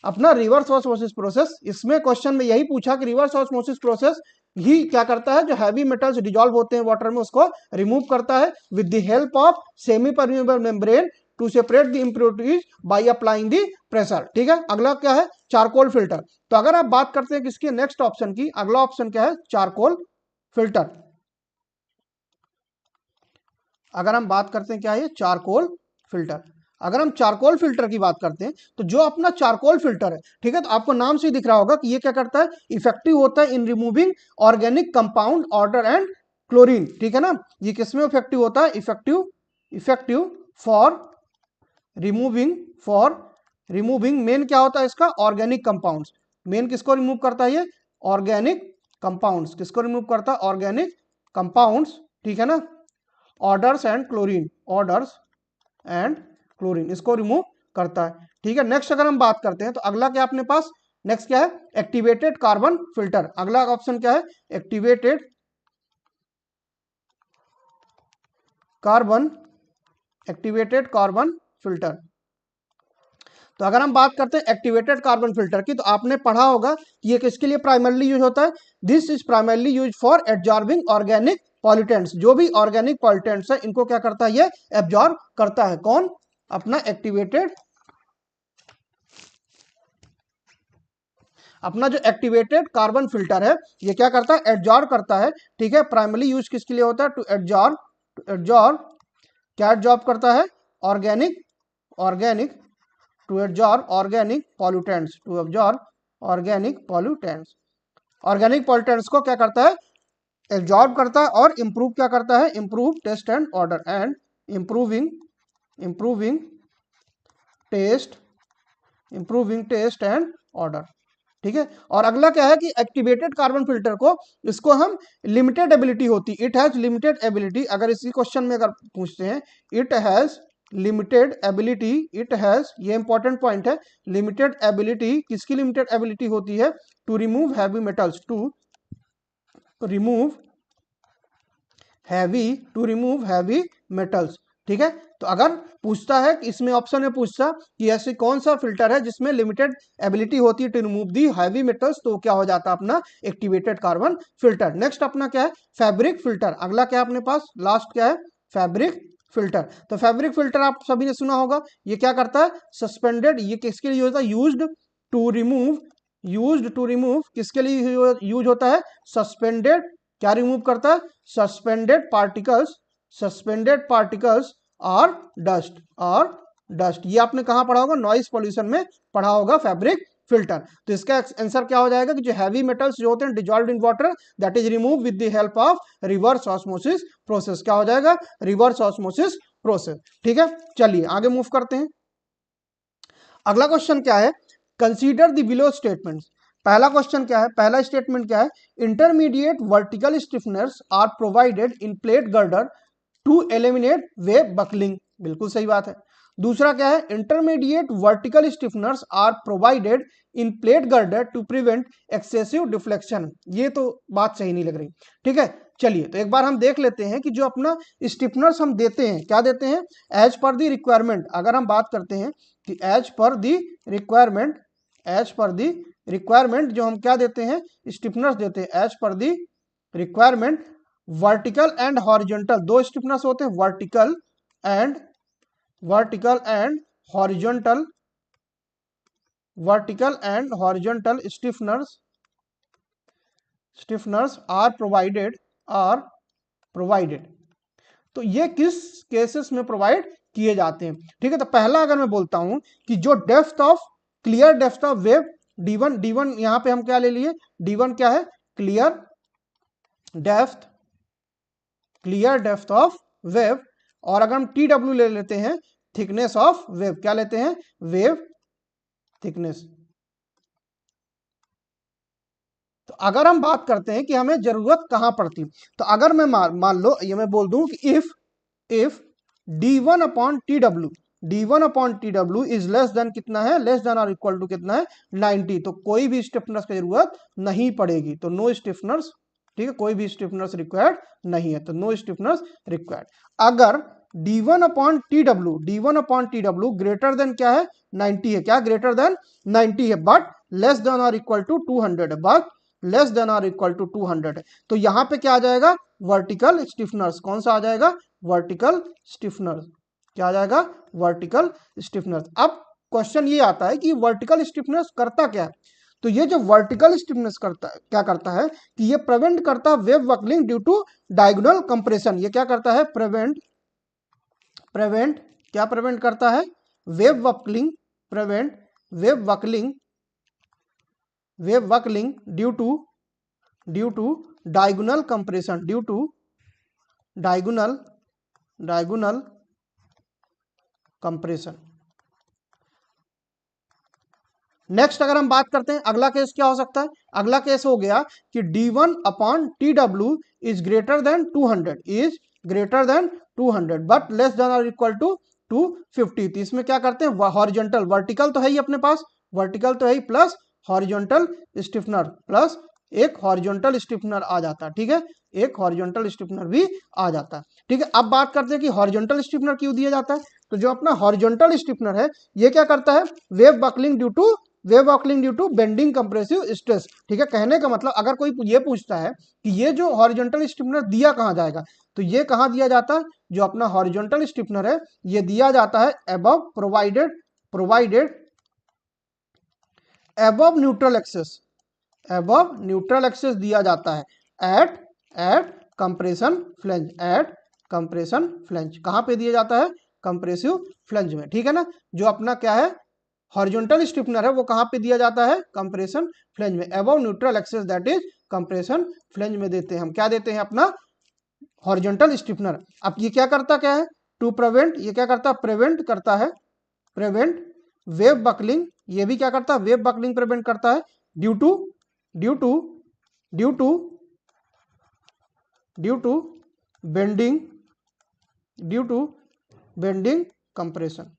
अपना रिवर्स ऑस्मोसिस प्रोसेस। इसमें क्वेश्चन में यही पूछा कि रिवर्स ऑस्मोसिस प्रोसेस ही क्या करता है, जो हैवी मेटल्स डिजॉल्व होते हैं वाटर में, उसको रिमूव करता है with the help of semipermeable membrane to separate the impurities by applying the pressure, ठीक है। अगला क्या है, चारकोल फिल्टर। तो अगर आप बात करते हैं किसके, नेक्स्ट ऑप्शन की, अगला ऑप्शन क्या है, चारकोल फिल्टर। अगर हम बात करते हैं क्या है, चारकोल फिल्टर। अगर हम चारकोल फिल्टर की बात करते हैं, तो जो अपना चारकोल फिल्टर है, ठीक है, तो आपको नाम से ही दिख रहा होगा कि ये क्या करता है, इफेक्टिव होता है इन removing organic compound order and chlorine, ठीक है ना। ये किसमें इफेक्टिव होता है, effective, effective for removing, for removing, main क्या होता है इसका, ऑर्गेनिक कंपाउंड्स। मेन किसको रिमूव करता है, ये ऑर्गेनिक कंपाउंड्स, किसको रिमूव करता है, ऑर्गेनिक कंपाउंड्स, ठीक है ना। Orders and chlorine, orders and chlorine, इसको रिमूव करता है, ठीक है। नेक्स्ट अगर हम बात करते हैं, तो अगला क्या अपने पास, नेक्स्ट क्या है, एक्टिवेटेड कार्बन फिल्टर। अगला ऑप्शन क्या है, activated carbon, activated carbon filter. तो अगर हम बात करते हैं एक्टिवेटेड कार्बन फिल्टर की, तो आपने पढ़ा होगा कि ये किसके लिए प्राइमरली यूज होता है, this is primarily use for absorbing organic pollutants. जो भी ऑर्गेनिक पॉल्यूटेंट्स है, इनको क्या करता है, ये एब्जॉर्ब करता है, कौन, अपना एक्टिवेटेड, अपना जो एक्टिवेटेड कार्बन फिल्टर है, ये क्या करता है, एब्जॉर्ब करता है, ठीक है। प्राइमरली यूज किसके लिए होता है, टू एब्जॉर्ब, टू एब्जॉर्ब, क्या एब्जॉर्ब करता है, organic, organic, to absorb organic pollutants, to absorb organic pollutants. Organic pollutants को क्या करता है, एब्जॉर्ब करता है, और इंप्रूव क्या करता है, improve taste and odour, and improving, improving taste, improving taste and odour, ठीक है। और अगला क्या है कि एक्टिवेटेड कार्बन फिल्टर को, इसको हम लिमिटेड एबिलिटी होती, इट हैज लिमिटेड एबिलिटी। अगर इसी क्वेश्चन में अगर पूछते हैं, it has limited ability, it has, ये इंपॉर्टेंट पॉइंट है, लिमिटेड एबिलिटी, किसकी लिमिटेड एबिलिटी होती है, to remove heavy metals, to remove heavy, to remove heavy metals, ठीक है। तो अगर पूछता है, इसमें ऑप्शन में पूछता कि ऐसे कौन सा फिल्टर है जिसमें लिमिटेड एबिलिटी होती है to remove the heavy metals, तो क्या हो जाता है अपना एक्टिवेटेड कार्बन फिल्टर। नेक्स्ट अपना क्या है, फैब्रिक फिल्टर। अगला क्या है अपने पास, लास्ट क्या है, फैब्रिक फिल्टर। तो फैब्रिक फिल्टर आप सभी ने सुना होगा, ये क्या करता है, सस्पेंडेड, ये किसके लिए होता है, यूज्ड टू रिमूव किसके लिए यूज होता है, सस्पेंडेड, क्या रिमूव करता है, सस्पेंडेड पार्टिकल्स और डस्ट। ये आपने कहाँ पढ़ा होगा, नॉइस पॉल्यूशन में पढ़ा होगा फैब्रिक फिल्टर। तो इसका आंसर क्या हो जाएगा कि जो हैवी मेटल्स जो होते हैं dissolved in water, that is remove with the help of reverse osmosis process. क्या हो जाएगा, रिवर्स ऑस्मोसिस प्रोसेस। ठीक है, चलिए आगे मूव करते हैं। अगला क्वेश्चन क्या है, कंसीडर द बिलो स्टेटमेंट्स। पहला क्वेश्चन क्या है, पहला स्टेटमेंट क्या है, intermediate vertical stiffeners are provided in plate girder to eliminate wave buckling, बिल्कुल सही बात है। दूसरा क्या है, intermediate vertical stiffeners are provided in plate girder to prevent excessive deflection, ये तो बात सही नहीं लग रही। ठीक है, चलिए तो एक बार हम देख लेते हैं कि जो अपना स्टिफनर्स हम देते हैं, क्या देते हैं, एज पर द रिक्वायरमेंट। अगर हम बात करते हैं कि एज पर द रिक्वायरमेंट जो हम क्या देते हैं, स्टिफनर्स देते हैं as per the requirement, vertical and horizontal, दो स्टिफनर्स होते हैं, vertical and horizontal stiffeners are provided. तो ये किस केसेस में प्रोवाइड किए जाते हैं। ठीक है, तो पहला अगर मैं बोलता हूं कि जो clear depth of wave D1 यहां पे हम क्या ले लिए, D1 क्या है, क्लियर डेप्थ ऑफ वेव, और अगर हम TW ले लेते हैं, थिकनेस ऑफ वेव, क्या लेते हैं, वेव थिकनेस। तो अगर हम बात करते हैं कि हमें जरूरत कहां पड़ती, तो अगर मैं मान लो ये मैं बोल दूं कि if D1 upon TW is less than कितना है, लेस देन और इक्वल टू कितना है, 90, तो कोई भी स्टिफनर्स की जरूरत नहीं पड़ेगी, तो नो स्टिफनर्स। ठीक है, कोई भी स्टिफनर्स रिक्वायर्ड नहीं है, तो नो स्टिफनर्स रिक्वायर्ड। अगर D1 upon TW greater than क्या है, 90 है, क्या ग्रेटर देन 90 है, बट लेस देन और इक्वल टू 200 है, बट लेस देन और इक्वल टू 200 है, तो यहां पे क्या आ जाएगा, वर्टिकल स्टिफनर्स। कौन सा आ जाएगा, वर्टिकल स्टिफनर्स। क्या आ जाएगा, वर्टिकल स्टिफनर्स। अब क्वेश्चन ये आता है कि वर्टिकल स्टिफनर्स करता क्या है, तो ये जो वर्टिकल स्टिफनेस करता है, क्या करता है कि ये प्रिवेंट करता है web buckling due to diagonal compression. ये क्या करता है, प्रिवेंट क्या प्रिवेंट करता है, web buckling, prevent web buckling due to diagonal compression, due to diagonal compression. Next अगर हम बात करते हैं, अगला केस क्या हो सकता है, अगला केस हो गया कि D1 upon TW is greater than 200 but less than और इक्वल टू 250। तो इसमें क्या करते हैं, हॉरिजॉन्टल, वर्टिकल तो है ही अपने पास, वर्टिकल तो है ही, प्लस हॉरिजॉन्टल स्टिफनर, प्लस एक हॉरिजॉन्टल स्टिफनर आ जाता है। ठीक है, एक हॉरिजॉन्टल स्टिफनर भी आ जाता है। ठीक है, अब बात करते हैं कि हॉरिजॉन्टल स्टिफनर क्यों दिया जाता है। तो जो अपना हॉरिजॉन्टल स्टिफनर है, ये क्या करता है, web buckling due to bending compressive stress. ठीक है, कहने का मतलब अगर कोई ये पूछता है कि ये जो हॉरिजॉन्टल स्टिफनर दिया कहां जाएगा, तो ये कहां दिया जाता है, जो अपना हॉरिजॉन्टल स्टिफनर है ये दिया जाता है अबव न्यूट्रल एक्सेस दिया जाता है एट कंप्रेशन फ्लेंज, कहां पे दिया जाता है, कंप्रेसिव फ्लेंज में। ठीक है ना, जो अपना क्या है, हॉरिजॉन्टल स्टिफनर है वो कहां पे दिया जाता है, कंप्रेशन फ्लेंज में, above neutral axis, that is compression flange में देते हैं हम, क्या देते हैं, अपना हॉरिजॉन्टल स्टिफनर। अब ये क्या करता क्या है, टू प्रिवेंट, ये क्या करता है, प्रिवेंट वेव बकलिंग, ये भी क्या करता है, वेव बकलिंग प्रिवेंट करता है due to bending compression,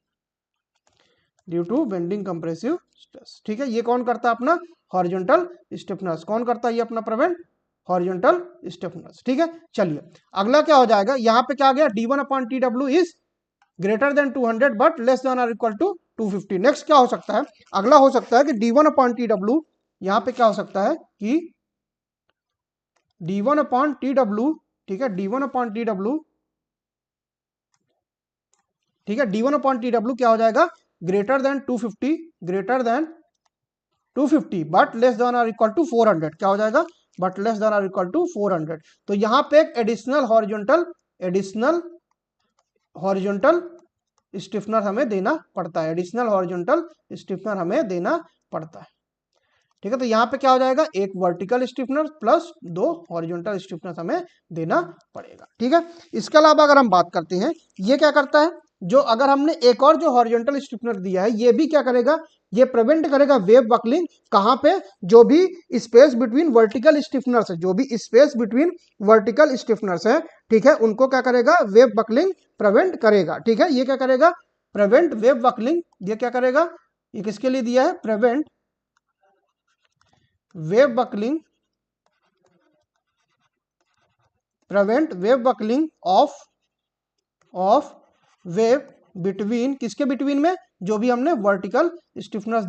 due to bending compressive stress. ठीक है, ये कौन करता है, अपना हॉरिजॉन्टल स्टिफनर्स। कौन करता है ये अपना प्रिवेंट, हॉरिजॉन्टल स्टिफनर्स। ठीक है, चलिए अगला क्या हो जाएगा, यहां पे क्या आ गया, D1 upon TW is greater than 200 but less than और इक्वल टू 250। नेक्स्ट क्या हो सकता है, अगला हो सकता है कि D1 अपॉन TW, यहां पे क्या हो सकता है कि D1 अपॉन TW, ठीक है, D1 अपॉन TW ठीक है, d1 अपॉन टी डब्ल्यू क्या हो जाएगा, greater than 250 but less than और इक्वल टू 400, क्या हो जाएगा, बट लेस देन और इक्वल टू 400। तो यहां पे एक एडिशनल हॉरिजॉन्टल स्टिफनर हमें देना पड़ता है, एडिशनल हॉरिजॉन्टल स्टिफनर हमें देना पड़ता है। ठीक है, तो यहाँ पे क्या हो जाएगा, एक vertical stiffener plus 2 horizontal stiffener हमें देना पड़ेगा। ठीक है, इसके अलावा अगर हम बात करते हैं, ये क्या करता है, जो अगर हमने एक और जो हॉरिजॉन्टल स्टिफनर दिया है, ये भी क्या करेगा, ये प्रिवेंट करेगा वेव बकलिंग। कहां पे, जो भी स्पेस बिटवीन वर्टिकल स्टिफनर्स है, जो भी स्पेस बिटवीन वर्टिकल स्टिफनर्स है, ठीक है, उनको क्या करेगा, वेव बकलिंग प्रिवेंट करेगा। ठीक है, ये क्या करेगा, प्रिवेंट वेव बकलिंग, ये क्या करेगा, ये किसके लिए दिया है, prevent web buckling of wave between, किसके बिटवीन में, जो भी हमने वर्टिकल स्टिफनर्स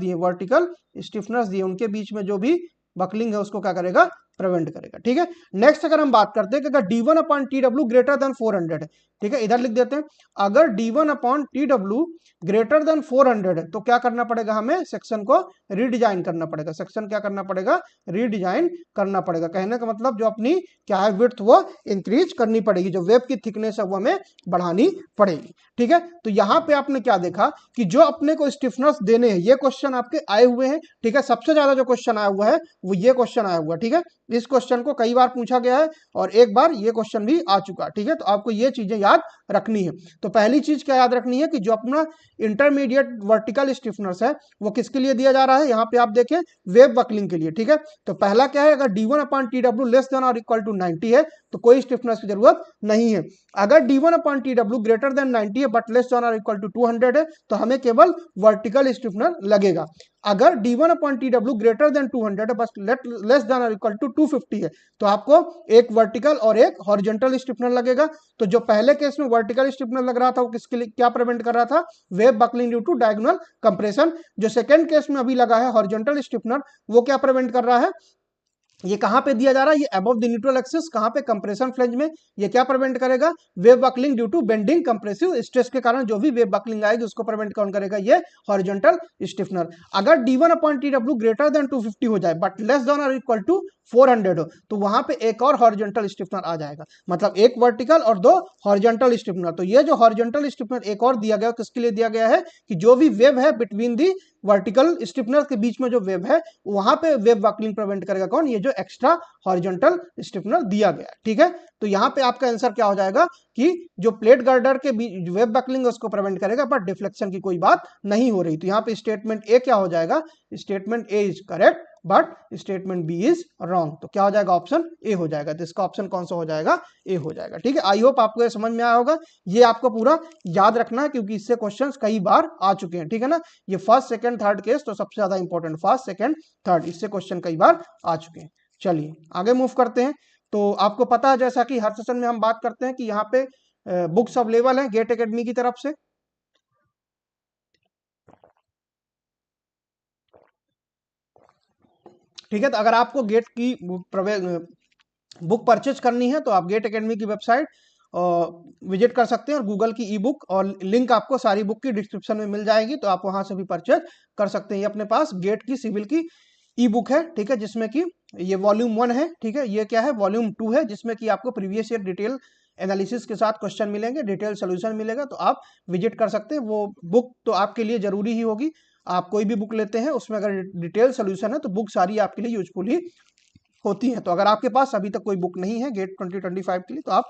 दिए उनके बीच में जो भी बकलिंग है उसको क्या करेगा, प्रिवेंट करेगा। ठीक है, नेक्स्ट अगर हम बात करते हैं कि अगर d1 upon T W greater than 400 है, ठीक है, इधर लिख देते हैं, अगर d1 upon T W greater than 400 है, तो क्या करना पड़ेगा, हमें सेक्शन को रीडिजाइन करना पड़ेगा। सेक्शन क्या करना पड़ेगा, रीडिजाइन करना पड़ेगा। कहने का मतलब जो अपनी क्या है विड्थ वो इंक्रीज करनी पड़ेगी, जो वेब की थिकनेस है वो हमें बढ़ानी पड़ेगी। ठीक है, तो यहाँ पे आपने क्या देखा कि जो अपने को स्टिफनेस देने हैं, ये क्वेश्चन आपके आए हुए हैं। ठीक है, सबसे ज्यादा जो क्वेश्चन आया हुआ है वो ये क्वेश्चन आया हुआ है। ठीक है, इस क्वेश्चन को कई बार पूछा गया है और एक बार ये क्वेश्चन भी आ चुका है। ठीक है, तो आपको ये चीजें याद रखनी है। तो पहली चीज क्या याद रखनी है कि जो अपना इंटरमीडिएट वर्टिकल स्टिफनेस है वो किसके लिए दिया जा रहा है, यहाँ पे आप देखें, वेव बकलिंग के लिए। ठीक है, तो पहला क्या है, अगर d1 upon T W less than और इक्वल टू 90 है तो कोई स्टिफनेस की जरूरत नहीं है। अगर d1 upon T W greater than 90 है बट लेस देन और इक्वल टू 200 है तो हमें केवल वर्टिकल स्टिफनर लगेगा। अगर d1 upon T W greater than 200 है बस लेस देन और इक्वल टू 250 है तो आपको एक वर्टिकल और एक हॉरिजॉन्टल स्टिफनर लगेगा। तो जो पहले केस में वर्टिकल स्टिफनर लग रहा था वो किसके लिए, क्या प्रिवेंट कर रहा था, wave buckling due to diagonal compression. जो सेकंड केस में अभी लगा है हॉरिजॉन्टल स्टिफनर, वो क्या प्रिवेंट कर रहा है, ये कहां पे दिया जा रहा है, ये अबव द न्यूट्रल एक्सिस, कहां पे, कंप्रेशन फ्लेंज में। ये क्या प्रिवेंट करेगा, wave buckling due to bending compressive stress के कारण जो भी वेव बकलिंग आएगी उसको प्रिवेंट कौन करेगा, ये हॉरिजॉन्टल स्टिफनर। अगर d1 upon T W greater than 250 हो जाए बट लेस देन और इक्वल टू 400 हो तो वहां पे एक और हॉरिजॉन्टल स्टिफनर आ जाएगा, मतलब एक वर्टिकल और 2 हॉरिजॉन्टल स्टिफनर। तो ये जो हॉरिजॉन्टल स्टिफनर एक और दिया गया, किसके लिए दिया गया है, कि जो भी वेव है बिटवीन दी वर्टिकल स्टिफनर के बीच में जो वेव है वहां पे वेव बकलिंग प्रिवेंट करेगा कौन, ये जो एक्स्ट्रा हॉरिजॉन्टल स्टिफनर दिया गया। ठीक है, तो यहाँ पे आपका आंसर क्या हो जाएगा कि जो प्लेट गर्डर के बीच वेव बकलिंग है उसको प्रिवेंट करेगा, बट डिफ्लेक्शन की कोई बात नहीं हो रही। तो यहाँ पे स्टेटमेंट ए क्या हो जाएगा, statement A is correct but statement B is wrong. तो क्या हो जाएगा, ऑप्शन ए हो जाएगा। तो इसका ऑप्शन कौन सा हो जाएगा, ए हो जाएगा। ठीक है, आई होप आपको ये समझ में आया होगा। ये आपको पूरा याद रखना है क्योंकि इससे क्वेश्चंस कई बार आ चुके हैं। ठीक है ना, ये फर्स्ट सेकंड थर्ड केस तो सबसे ज्यादा इंपॉर्टेंट, फर्स्ट सेकंड थर्ड, इससे क्वेश्चन कई बार आ चुके हैं। चलिए आगे मूव करते हैं। तो आपको पता है जैसा कि हर सेशन में हम बात करते हैं कि यहाँ पे बुक्स अवेलेबल है गेट एकेडमी की तरफ से। ठीक है, तो अगर आपको गेट की बुक परचेज करनी है तो आप गेट एकेडमी की वेबसाइट विजिट कर सकते हैं और गूगल की ई बुक और लिंक आपको सारी बुक की डिस्क्रिप्शन में मिल जाएगी, तो आप वहां से भी परचेज कर सकते हैं। ये अपने पास गेट की सिविल की ई बुक है। ठीक है, जिसमें कि ये वॉल्यूम 1 है। ठीक है, ये क्या है, वॉल्यूम 2 है, जिसमें कि आपको प्रीवियस ईयर डिटेल एनालिसिस के साथ क्वेश्चन मिलेंगे, डिटेल सोल्यूशन मिलेगा, तो आप विजिट कर सकते हैं। वो बुक तो आपके लिए जरूरी ही होगी। आप कोई भी बुक लेते हैं उसमें अगर डिटेल सोल्यूशन है तो बुक सारी आपके लिए यूजफुल ही होती है। तो अगर आपके पास अभी तक कोई बुक नहीं है गेट 2025 के लिए तो आप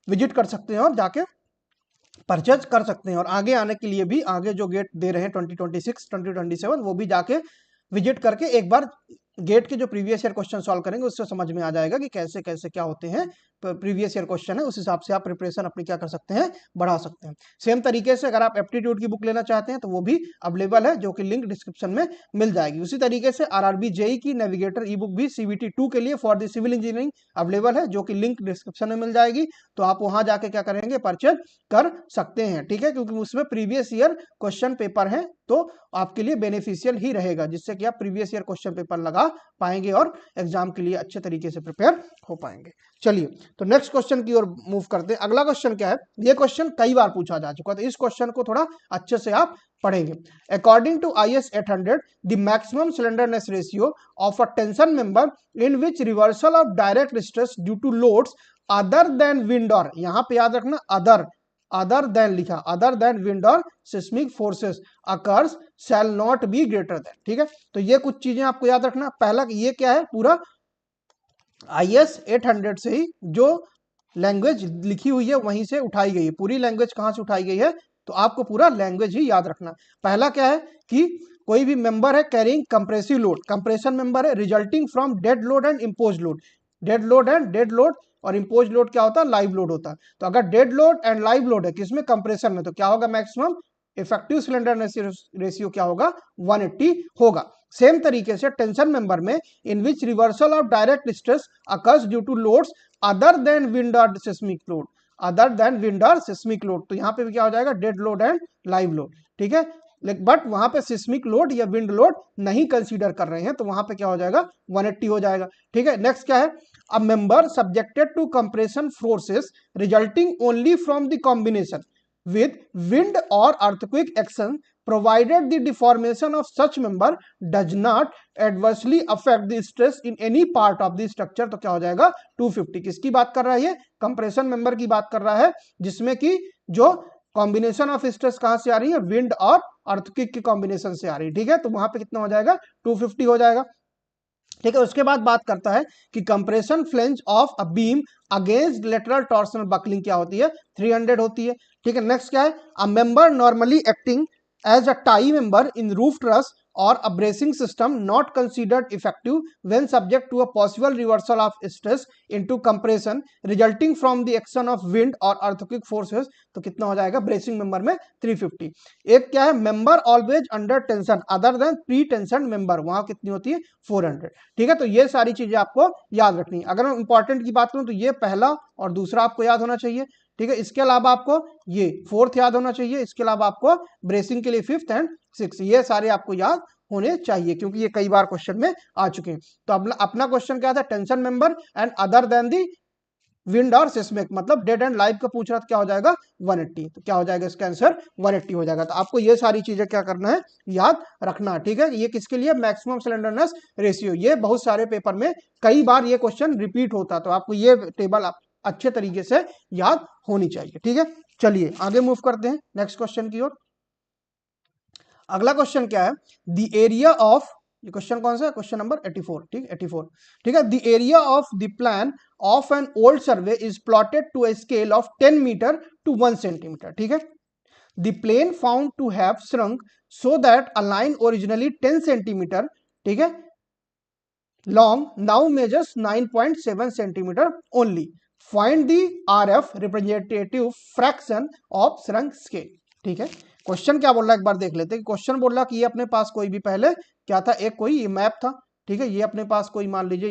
विजिट कर सकते हैं और जाके परचेज कर सकते हैं। और आगे आने के लिए भी, आगे जो गेट दे रहे हैं 2026 2027, वो भी जाके विजिट करके एक बार गेट के जो प्रीवियस ईयर क्वेश्चन सॉल्व करेंगे उससे समझ में आ जाएगा कि कैसे कैसे क्या होते हैं प्रीवियस ईयर क्वेश्चन है, उस हिसाब से आप प्रिपरेशन अपनी क्या कर सकते हैं, बढ़ा सकते हैं। सेम तरीके से अगर आप एप्टीट्यूड की बुक लेना चाहते हैं तो वो भी अवेलेबल है, जो कि लिंक डिस्क्रिप्शन में मिल जाएगी। उसी तरीके से आरआरबी जेई की नेविगेटर ई बुक भी सीबीटी 2 के लिए for the civil engineering available है, जो कि लिंक डिस्क्रिप्शन में मिल जाएगी। तो आप वहां जाके क्या करेंगे, परचेज कर सकते हैं। ठीक है, क्योंकि उसमें प्रीवियस ईयर क्वेश्चन पेपर है तो आपके लिए बेनिफिशियल ही रहेगा, जिससे कि आप प्रीवियस ईयर क्वेश्चन पेपर लगा पा पाएंगे और एग्जाम के लिए अच्छे तरीके से प्रिपेयर हो पाएंगे। चलिए तो नेक्स्ट क्वेश्चन की ओर मूव करते हैं। अगला क्वेश्चन क्या है, ये क्वेश्चन कई बार पूछा जा चुका है, तो इस क्वेश्चन को थोड़ा अच्छे से आप पढ़ेंगे। According to IS 800 the maximum slenderness ratio of a tension member in which reversal of direct stress due to loads other than wind or, यहां पे याद रखना अदर देन लिखा, अदर देन विंड और seismic forces occurs shall not be greater than. ठीक है, तो ये कुछ चीजें आपको याद रखना। पहला ये क्या है, पूरा IS 800 से ही जो लैंग्वेज लिखी हुई है वहीं से उठाई गई है। पूरी लैंग्वेज कहां से उठाई गई है, तो आपको पूरा लैंग्वेज ही याद रखना। पहला क्या है कि कोई भी मेंबर है carrying compressive load, compression member है, resulting from dead load and impose load. Dead load और इम्पोज लोड क्या होता है, लाइव लोड होता है। तो अगर dead load and live load है किसमें, कंप्रेशन में, तो क्या होगा, मैक्सिमम इफेक्टिव स्लेंडरनेस रेशियो क्या होगा, 180 होगा। सेम तरीके से टेंशन मेंबर में in which reversal of direct stress occurs due to loads other than wind और seismic load, other than wind और सिस्मिक लोड, तो यहाँ पे भी क्या हो जाएगा, dead load and live load. ठीक है, बट वहां पे सिस्मिक लोड या विंड लोड नहीं कंसीडर कर रहे हैं, तो वहां पे क्या हो जाएगा, 180 हो जाएगा। ठीक है, नेक्स्ट क्या है, a member subjected to compression forces resulting only from the combination with wind or earthquake action provided the deformation of such member does not adversely affect the stress in any part of the structure, तो क्या हो जाएगा 250। किसकी बात कर रहा है, ये कंप्रेशन मेंबर की बात कर रहा है, जिसमें कि जो कॉम्बिनेशन ऑफ स्ट्रेस कहां से आ रही है, विंड और अर्थक्वेक की कॉम्बिनेशन से आ रही है। ठीक है, तो वहां पे कितना हो जाएगा, 250 हो जाएगा। ठीक है, उसके बाद बात करता है कि compression flange of a beam against lateral torsional buckling क्या होती है, 300 होती है। ठीक है, नेक्स्ट क्या है, a member normally acting as a tie member in roof truss or a bracing system not considered effective when subject to a possible reversal of stress into compression resulting from the action of wind or earthquake forces, तो कितना हो जाएगा bracing member में 350। एक क्या है, member always under tension other than pre tension member, वहां कितनी होती है 400। ठीक है, तो ये सारी चीजें आपको याद रखनी है। अगर मैं इंपॉर्टेंट की बात करूं तो ये पहला और दूसरा आपको याद होना चाहिए। ठीक है, इसके अलावा आपको ये फोर्थ याद होना चाहिए, इसके अलावा आपको ब्रेसिंग के लिए फिफ्थ एंड सिक्स, ये सारे आपको याद होने चाहिए क्योंकि ये कई बार क्वेश्चन में आ चुके हैं। तो अपना क्वेश्चन क्या था, tension member and other than the wind और सिस्मिक, मतलब डेड एंड लाइव का पूछ रहा था, क्या हो जाएगा 180, तो क्या हो जाएगा इसका आंसर 180 हो जाएगा। तो आपको ये सारी चीजें क्या करना है, याद रखना। ठीक है, ये किसके लिए, मैक्सिमम स्लेंडरनेस रेशियो, ये बहुत सारे पेपर में कई बार ये क्वेश्चन रिपीट होता है, तो आपको ये टेबल अच्छे तरीके से याद होनी चाहिए। ठीक है, चलिए आगे मूव करते हैं नेक्स्ट क्वेश्चन की ओर। अगला क्वेश्चन क्या है, द एरिया ऑफ, ये क्वेश्चन कौन सा है, क्वेश्चन नंबर 84। ठीक 84। ठीक है, the area of the plan of an old survey is plotted to a scale of 10 metre to 1 centimetre. ठीक है, the plan found to have shrunk so that a line originally 10 centimetre, ठीक है, long now measures 9.7 centimetre only, find the RF representative fraction of shrunk scale. ठीक है, question क्या बोल रहा है एक बार देख लेते हैं। क्वेश्चन बोल रहा कि ये अपने पास कोई भी पहले क्या था, एक कोई ये मैप था। ठीक है, ये अपने पास कोई मान लीजिए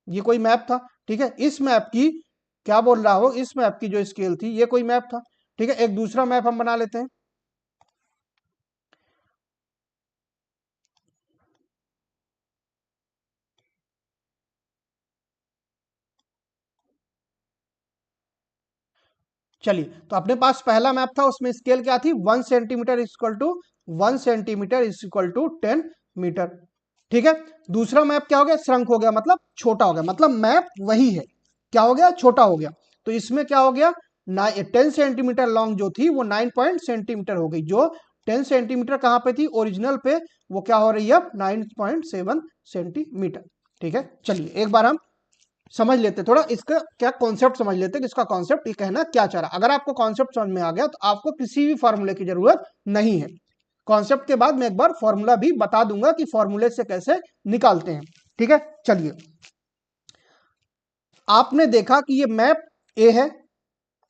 ये कोई मैप था। ठीक है, इस मैप की क्या बोल रहा हो, इस मैप की जो स्केल थी ये कोई मैप था। ठीक है, एक दूसरा मैप हम बना लेते हैं। चलिए, तो अपने पास पहला मैप था, उसमें स्केल क्या थी, 1 centimetre equal to 1 centimetre is equal to 10 metre. ठीक है, दूसरा मैप क्या हो गया, श्रंक हो गया, मतलब छोटा हो गया, मतलब मैप वही है, क्या हो गया, छोटा हो गया। तो इसमें क्या हो गया, 10 सेंटीमीटर लॉन्ग जो थी वो 9 सेंटीमीटर हो गई, जो 10 सेंटीमीटर कहां पे थी, ओरिजिनल पे, वो क्या हो रही है अब 9.7 सेंटीमीटर। ठीक है, चलिए एक बार हम समझ लेते, थोड़ा इसका क्या कॉन्सेप्ट समझ लेते कि इसका कॉन्सेप्ट ये कहना क्या चाह रहा है। अगर आपको कॉन्सेप्ट समझ में आ गया तो आपको किसी भी फॉर्मूले की जरूरत नहीं है। कॉन्सेप्ट के बाद मैं एक बार फॉर्मूला भी बता दूंगा कि फॉर्मूले से कैसे निकालते हैं। ठीक है, चलिए, आपने देखा कि ये मैप ए है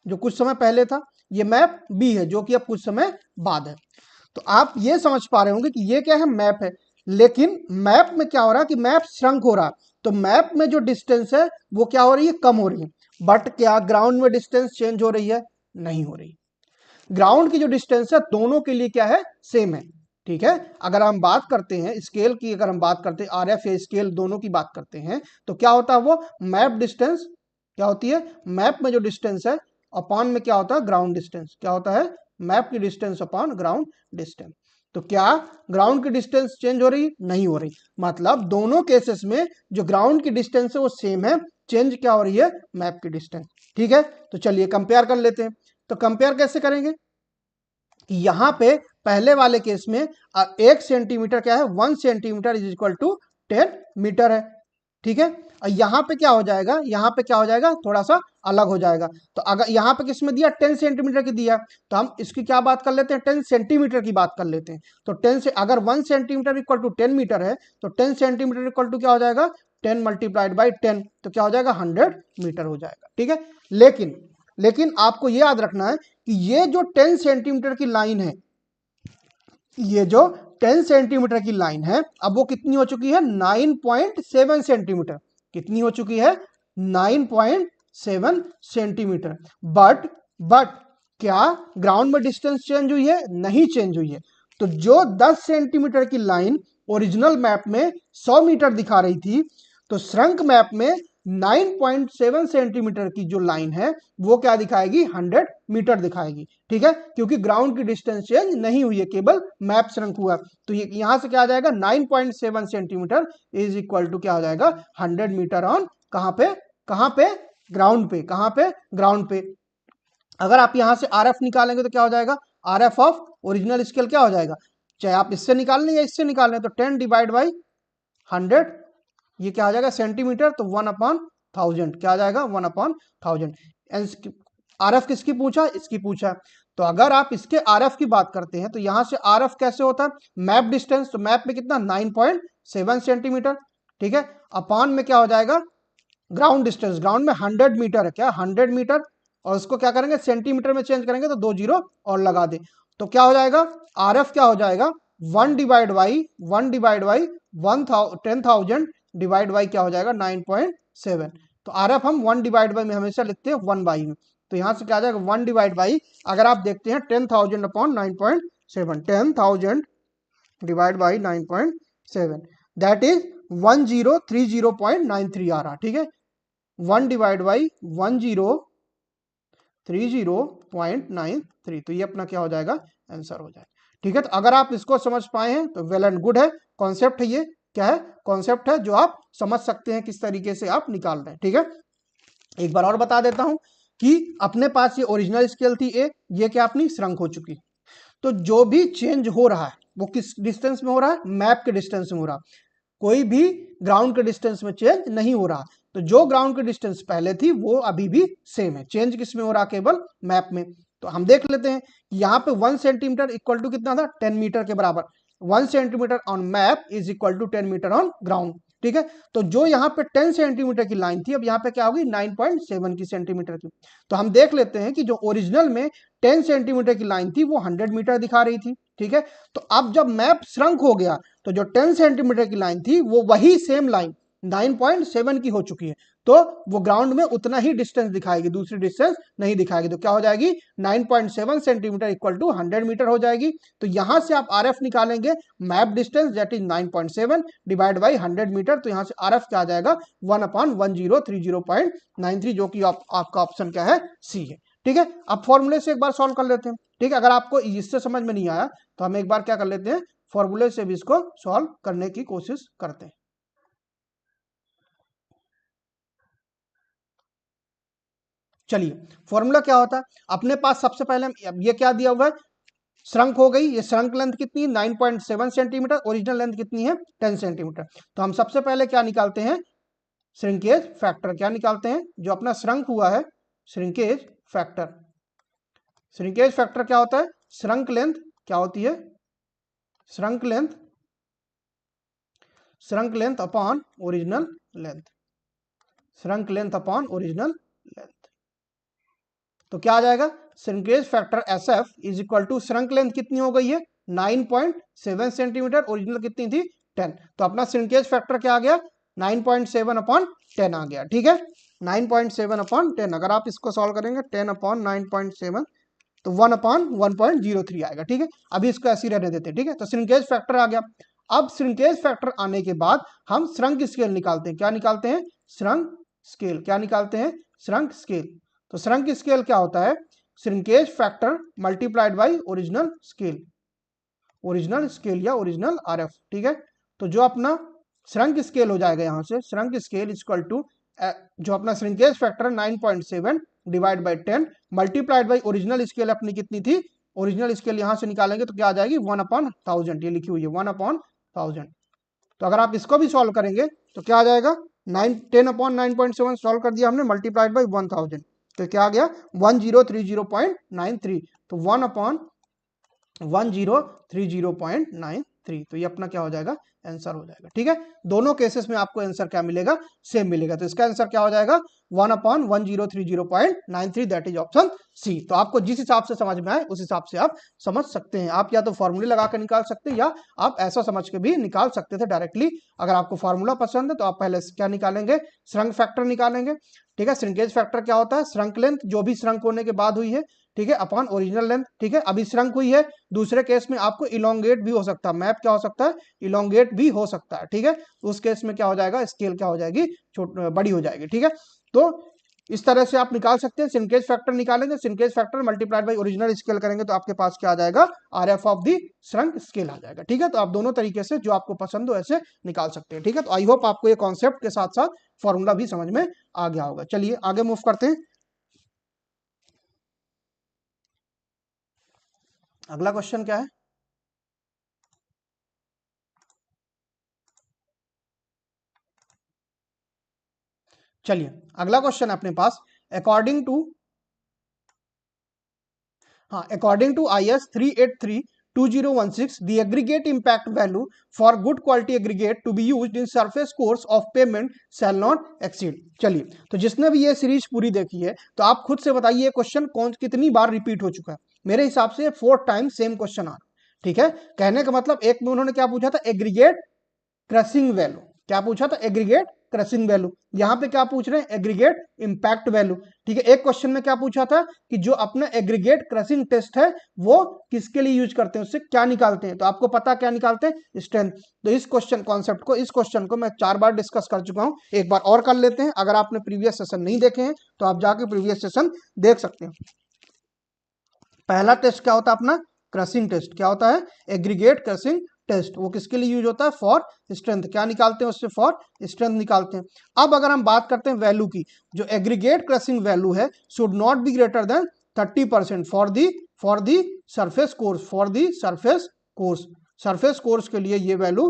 जो कुछ समय पहले था, ये मैप बी है जो कि अब कुछ समय बाद है। तो आप ये समझ पा रहे होंगे कि ये क्या है, मैप है, लेकिन मैप में क्या हो रहा है कि मैप श्रंक हो रहा है, तो मैप में जो डिस्टेंस है वो क्या हो रही है, कम हो रही है। बट क्या ग्राउंड में डिस्टेंस चेंज हो रही है, नहीं हो रही। ग्राउंड की जो डिस्टेंस है दोनों के लिए क्या है, सेम है। ठीक है। अगर हम बात करते हैं स्केल की, अगर हम बात करते हैं आरएफ या स्केल दोनों की बात करते हैं, तो क्या होता है वो मैप डिस्टेंस, क्या होती है मैप में जो डिस्टेंस है अपॉन में क्या होता है ग्राउंड डिस्टेंस, क्या होता है मैप की डिस्टेंस अपॉन ग्राउंड डिस्टेंस। तो क्या ग्राउंड की डिस्टेंस चेंज हो रही, नहीं हो रही, मतलब दोनों केसेस में जो ग्राउंड की डिस्टेंस है वो सेम है, चेंज क्या हो रही है मैप की डिस्टेंस। ठीक है, तो चलिए कंपेयर कर लेते हैं। तो कंपेयर कैसे करेंगे, यहां पे पहले वाले केस में 1 सेंटीमीटर क्या है 1 centimetre is equal to 10 metre है। ठीक है, और यहां पे क्या हो जाएगा, यहां पे क्या हो जाएगा थोड़ा सा अलग हो जाएगा। तो अगर यहां पे किसमें दिया 10 सेंटीमीटर की दिया, तो हम इसकी क्या बात कर लेते हैं 10 सेंटीमीटर की बात कर लेते हैं। तो 10 से अगर 1 सेंटीमीटर इक्वल टू 10 मीटर है, तो 10 सेंटीमीटर इक्वल टू क्या हो जाएगा 10 मल्टीप्लाइड बाई 10, तो क्या हो जाएगा 100 मीटर हो जाएगा। ठीक है, लेकिन आपको ये याद रखना है कि ये जो 10 सेंटीमीटर की लाइन है, ये जो 10 सेंटीमीटर की लाइन है, अब वो कितनी हो चुकी है 9.7 सेंटीमीटर, कितनी हो चुकी है 9.7 सेंटीमीटर। बट क्या ग्राउंड में डिस्टेंस चेंज हुई है, नहीं चेंज हुई है। तो जो 10 सेंटीमीटर की लाइन ओरिजिनल मैप में 100 मीटर दिखा रही थी, तो श्रंक मैप में 9.7 सेंटीमीटर की जो लाइन है वो क्या दिखाएगी 100 मीटर दिखाएगी। ठीक है, क्योंकि ग्राउंड की डिस्टेंस चेंज नहीं हुई है, केवल मैप श्रंक हुआ। तो ये यहां से क्या आ जाएगा 9.7 सेंटीमीटर इज इक्वल टू क्या हो जाएगा 100 मीटर ऑन कहां पे ग्राउंड पे, कहां पे ग्राउंड पे। अगर आप यहां से आरएफ निकालेंगे तो क्या हो जाएगा आरएफ ऑफ ओरिजिनल स्केल क्या हो जाएगा, चाहे आप इससे निकाल लें या इससे निकाल लें, तो 10 डिवाइड बाई 100, ये क्या आ जाएगा सेंटीमीटर, तो 1/1000 क्या आ जाएगा 1/1000। आरएफ किसकी पूछा, इसकी पूछा। तो अगर आप इसके आरएफ की बात करते हैं तो यहां से आरएफ कैसे होता है मैप डिस्टेंस, तो मैप में कितना 9.7 सेंटीमीटर। ठीक है, अपॉन में क्या हो जाएगा ग्राउंड डिस्टेंस, ग्राउंड में 100 मीटर है, क्या 100 मीटर, और उसको क्या करेंगे सेंटीमीटर में चेंज करेंगे तो 2 जीरो और लगा दे, तो क्या हो जाएगा आरएफ क्या हो जाएगा 1/1000 डिवाइड बाई क्या हो जाएगा 9.7। तो आरएफ हम 1/बाई में हमेशा लिखते हैं 1/, में तो यहां से क्या आ जाएगा 1/बाई। अगर आप देखते हैं 10,000 upon 9.7, 10,000 divide by 9.7, that is 1030.93 आ रहा। ठीक है, 1/1030.93, तो ये अपना क्या हो जाएगा आंसर हो जाएगा। ठीक है, तो अगर आप इसको समझ पाए हैं तो वेल एंड गुड है, कॉन्सेप्ट है ये, क्या है कॉन्सेप्ट है जो आप समझ सकते हैं किस तरीके से आप निकाल रहे हैं। ठीक है, एक बार और बता देता हूं कि अपने पास ये ओरिजिनल स्केल थी ए, ये क्या अपनी श्रंक हो चुकी, तो जो भी चेंज हो रहा है वो किस डिस्टेंस में हो रहा है मैप के डिस्टेंस में हो रहा, कोई भी ग्राउंड के डिस्टेंस में चेंज नहीं हो रहा। तो जो ग्राउंड की डिस्टेंस पहले थी वो अभी भी सेम है, चेंज किस में हो रहा केवल मैप में। तो हम देख लेते हैं कि यहाँ पे 1 सेंटीमीटर इक्वल टू कितना था 10 मीटर के बराबर, 1 centimetre on map is equal to 10 metre on ground. ठीक है, तो जो यहाँ पे 10 सेंटीमीटर की लाइन थी अब यहाँ पे क्या होगी 9.7 की सेंटीमीटर की। तो हम देख लेते हैं कि जो ओरिजिनल में 10 सेंटीमीटर की लाइन थी वो 100 मीटर दिखा रही थी। ठीक है, तो अब जब मैप श्रंक हो गया तो जो 10 सेंटीमीटर की लाइन थी वो वही सेम लाइन 9.7 की हो चुकी है, तो वो ग्राउंड में उतना ही डिस्टेंस दिखाएगी, दूसरी डिस्टेंस नहीं दिखाएगी। तो क्या हो जाएगी 9.7 सेंटीमीटर इक्वल टू 100 मीटर हो जाएगी। तो यहां से आप आरएफ निकालेंगे map distance that is 9.7 divide by 100 metre, तो यहां से आरएफ क्या आ जाएगा 1/1030.93, जो कि आपका ऑप्शन क्या है सी है। ठीक है, अब फॉर्मूले से एक बार सॉल्व कर लेते हैं। ठीक है, अगर आपको इससे समझ में नहीं आया तो हम एक बार क्या कर लेते हैं फॉर्मूले से भी इसको सॉल्व करने की कोशिश करते हैं। चलिए फॉर्मूला क्या होता है, अपने पास सबसे पहले ये क्या दिया हुआ है श्रंक हो गई, ये श्रंक लेंथ कितनी है 9.7 सेंटीमीटर, ओरिजिनल लेंथ कितनी है 10 सेंटीमीटर। तो हम सबसे पहले क्या निकालते हैं श्रिंकेज फैक्टर, क्या निकालते हैं जो अपना श्रंक हुआ है श्रिंकेज फैक्टर। श्रिंकेज फैक्टर क्या होता है श्रंक लेंथ, क्या होती है shrunk length upon original length, shrunk length upon original length. तो क्या आ जाएगा shrinkage factor S F is equal to shrunk length कितनी हो गई है 9.7 सेंटीमीटर, ओरिजिनल कितनी थी 10, तो अपना श्रिंकेज फैक्टर क्या आ गया 9.7 अपॉन 10 आ गया। ठीक है, 9.7 अपॉन 10, अगर आप इसको सॉल्व करेंगे 10 अपॉन 9.7 तो 1/1.03 आएगा। ठीक है, अभी इसको ऐसे ही रहने देते हैं। ठीक है, तो श्रिंकेज फैक्टर आ गया। अब श्रिंकेज फैक्टर आने के बाद हम श्रंक स्केल निकालते हैं। क्या निकालते हैं? Shrunk scale. क्या निकालते हैं? Shrunk scale. तो श्रंक स्केल क्या होता है? Shrinkage factor multiplied by original scale, original scale या ओरिजिनल आरएफ। ठीक है, तो जो अपना श्रंक स्केल हो जाएगा यहां से, श्रंक स्केल इक्वल टू जो अपना shrinkage factor 9.7 divide by 10 multiplied by original scale अपनी कितनी थी? ओरिजिनल स्केल यहां से निकालेंगे तो क्या आ जाएगी? 1/1000। ये लिखी हुई है 1/1000। तो अगर आप इसको भी सॉल्व करेंगे तो क्या आ जाएगा? 10/9.7 सॉल्व कर दिया हमने, मल्टीप्लाइड बाई 1000 तो क्या आ गया? 1030.93। तो 1/1030.93। तो ये अपना क्या हो जाएगा? आंसर हो जाएगा। ठीक है, दोनों केसेस में आपको आंसर क्या मिलेगा? सेम मिलेगा। तो इसका आंसर क्या हो जाएगा? 1/1030.93, दैट इज ऑप्शन सी। तो आपको जिस हिसाब से समझ में आए उस हिसाब से आप समझ सकते हैं। आप या तो फॉर्मूले लगा कर निकाल सकते हैं या आप ऐसा समझ के भी निकाल सकते थे डायरेक्टली। अगर आपको फॉर्मूला पसंद है तो आप पहले क्या निकालेंगे? श्रंक फैक्टर निकालेंगे। ठीक है, श्रिंकेज फैक्टर क्या होता है? श्रंक लेंथ जो भी श्रंक होने के बाद हुई है, ठीक है, अपॉन ओरिजिनल लेंथ। ठीक है, अभी श्रंक हुई है, दूसरे केस में आपको इलोंगेट भी हो सकता है। मैप क्या हो सकता है? इलोंगेट भी हो सकता है। ठीक है, उस केस में क्या हो जाएगा? स्केल क्या हो जाएगी? बड़ी हो जाएगी। ठीक है, तो इस तरह से आप निकाल सकते हैं। श्रिंकेज फैक्टर निकालेंगे, shrinkage factor multiplied by original scale करेंगे तो आपके पास क्या आ जाएगा? RF of the shrunk scale आ जाएगा। ठीक है, तो आप दोनों तरीके से जो आपको पसंद हो ऐसे निकाल सकते हैं। ठीक है, तो आई होप आपको ये कॉन्सेप्ट के साथ साथ फॉर्मूला भी समझ में आ गया होगा। चलिए आगे मूव करते हैं। अगला क्वेश्चन क्या है? चलिए अगला क्वेश्चन अपने पास, according to according to IS 383/2016, the aggregate impact value for good quality aggregate to be used in surface course of pavement shall not exceed। चलिए, तो जिसने भी ये सीरीज पूरी देखी है तो आप खुद से बताइए क्वेश्चन कितनी बार रिपीट हो चुका है? मेरे हिसाब से 4 टाइम सेम क्वेश्चन आ रहा है। ठीक है, कहने का मतलब एक में उन्होंने क्या पूछा था? Aggregate crushing value. क्या पूछा था? Aggregate crushing value. यहां पे क्या पूछ रहे हैं? Aggregate impact value. ठीक है, एक क्वेश्चन में क्या पूछा था कि जो अपना एग्रीगेट क्रशिंग टेस्ट है वो किसके लिए यूज करते हैं, उससे क्या निकालते हैं? तो आपको पता क्या निकालते हैं? स्ट्रेंथ। तो इस क्वेश्चन को मैं 4 बार डिस्कस कर चुका हूं, एक बार और कर लेते हैं। अगर आपने प्रीवियस सेशन नहीं देखे हैं तो आप जाके प्रीवियस सेशन देख सकते हैं। पहला टेस्ट क्या होता है अपना? Crushing test. क्या होता है? Aggregate crushing test. वो किसके लिए यूज होता है? For strength. क्या निकालते हैं उससे? फॉर स्ट्रेंथ निकालते हैं। अब अगर हम बात करते हैं वैल्यू की, जो एग्रीगेट क्रशिंग वैल्यू है should not be greater than 30% for the surface course, for the surface course. Surface course के लिए ये वैल्यू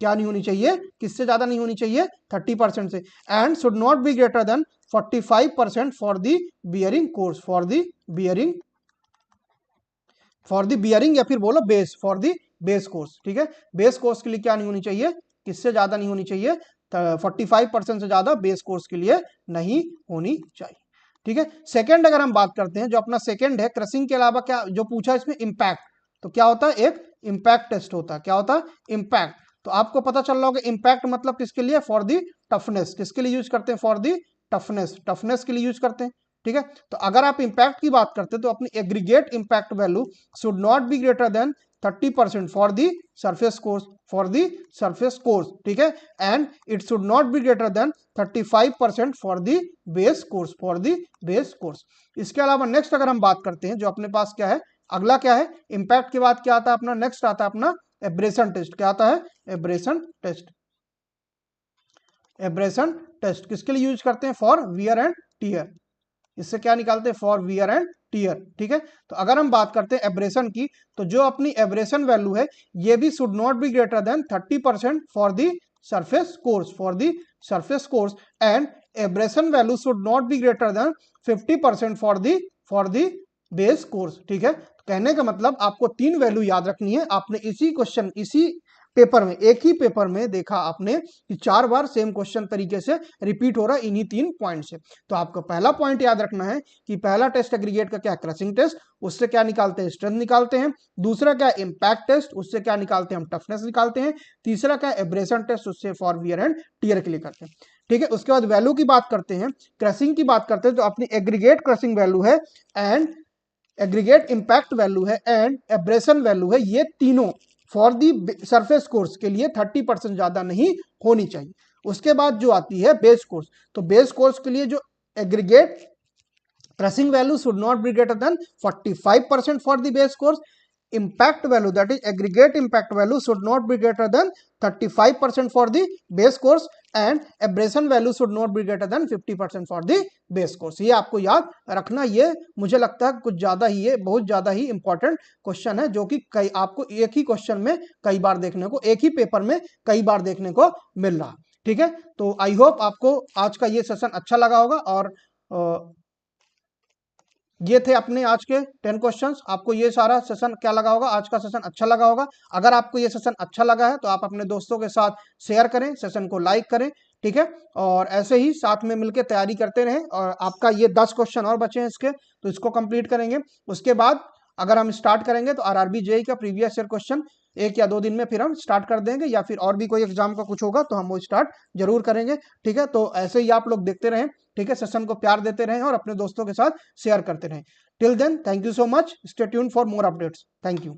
क्या नहीं होनी चाहिए? किससे ज्यादा नहीं होनी चाहिए? 30% से। And should not be greater then 45% for the bearing course, for the bearing या फिर बोलो base, for the base course. ठीक है, बेस कोर्स के लिए क्या नहीं होनी चाहिए? किससे ज्यादा नहीं होनी चाहिए? 45% से ज्यादा बेस कोर्स के लिए नहीं होनी चाहिए। ठीक है, सेकंड अगर हम बात करते हैं, जो अपना सेकंड है क्रशिंग के अलावा क्या जो पूछा इसमें? इंपैक्ट। तो क्या होता है? एक इंपैक्ट टेस्ट होता है। क्या होता है? इंपैक्ट। तो आपको पता चल रहा होगा इंपैक्ट मतलब किसके लिए? For the toughness. किसके लिए यूज करते हैं? फॉर दी टफनेस के लिए यूज करते हैं। ठीक है, तो अगर आप इंपैक्ट की बात करते हैं तो अपनी aggregate impact value should not be greater than 30% for the surface course, ठीक है, and it should not be greater then 35% for the base course. इसके अलावा नेक्स्ट अगर हम बात करते हैं, जो अपने पास क्या है? अगला क्या है? इंपैक्ट के बाद क्या आता है अपना? नेक्स्ट आता है अपना एब्रेशन टेस्ट। क्या आता है? एब्रेशन टेस्ट किसके लिए यूज करते हैं? For wear and tier. इससे क्या निकालते हैं? For wear and tier. ठीक है, तो अगर हम बात करते हैं एब्रेशन की, तो जो अपनी एब्रेशन वैल्यू है ये भी should not be greater than 30% for the surface course, and abrasion value should not be greater than 50% for the base course. ठीक है, तो कहने का मतलब आपको 3 वैल्यू याद रखनी है। आपने इसी पेपर में, एक ही पेपर में देखा आपने कि 4 बार सेम क्वेश्चन तरीके से रिपीट हो रहा है इन्हीं 3 पॉइंट से। तो आपको पहला पॉइंट याद रखना है कि पहला टेस्ट एग्रीगेट का क्या? Crushing test. उससे क्या निकालते हैं? स्ट्रेंथ निकालते हैं। दूसरा क्या? Impact test. उससे क्या निकालते हैं? हम टफनेस निकालते हैं। तीसरा क्या? Abrasion test. उससे फॉर वियर एंड टियर के लिए करते हैं। ठीक है, उसके बाद वैल्यू की बात करते हैं, क्रशिंग की बात करते हैं, तो अपनी एग्रीगेट क्रशिंग वैल्यू है एंड एग्रीगेट इम्पैक्ट वैल्यू है एंड एब्रेशन वैल्यू है, ये तीनों फॉर दी सरफेस कोर्स के लिए 30% ज्यादा नहीं होनी चाहिए। उसके बाद जो आती है बेस कोर्स, तो बेस कोर्स के लिए जो aggregate crushing value should not be greater than 45% for the base course. Impact value, that is aggregate impact value, should not be greater than 35% for the base course and abrasion value should not be greater than 50% for the base course. ये आपको याद रखना, ये मुझे लगता है कुछ ज्यादा ही है, बहुत ज्यादा ही इंपॉर्टेंट क्वेश्चन है, जो कि कई आपको एक ही क्वेश्चन में कई बार देखने को, एक ही पेपर में कई बार देखने को मिल रहा। ठीक है, तो आई होप आपको आज का ये सेशन अच्छा लगा होगा। और ये थे अपने आज के 10 क्वेश्चंस। आपको ये सारा सेशन क्या लगा होगा, आज का सेशन अच्छा लगा होगा। अगर आपको ये सेशन अच्छा लगा है तो आप अपने दोस्तों के साथ शेयर करें, सेशन को लाइक करें। ठीक है, और ऐसे ही साथ में मिलकर तैयारी करते रहें। और आपका ये 10 क्वेश्चन और बचे हैं इसके, तो इसको कंप्लीट करेंगे। उसके बाद अगर हम स्टार्ट करेंगे तो आरआरबी जेईई का प्रीवियस ईयर क्वेश्चन 1 या 2 दिन में फिर हम स्टार्ट कर देंगे, या फिर और भी कोई एग्जाम का कुछ होगा तो हम वो स्टार्ट जरूर करेंगे। ठीक है, तो ऐसे ही आप लोग देखते रहें। ठीक है, सेशन को प्यार देते रहें और अपने दोस्तों के साथ शेयर करते रहें। Till then, thank you so much, stay tuned for more updates. Thank you.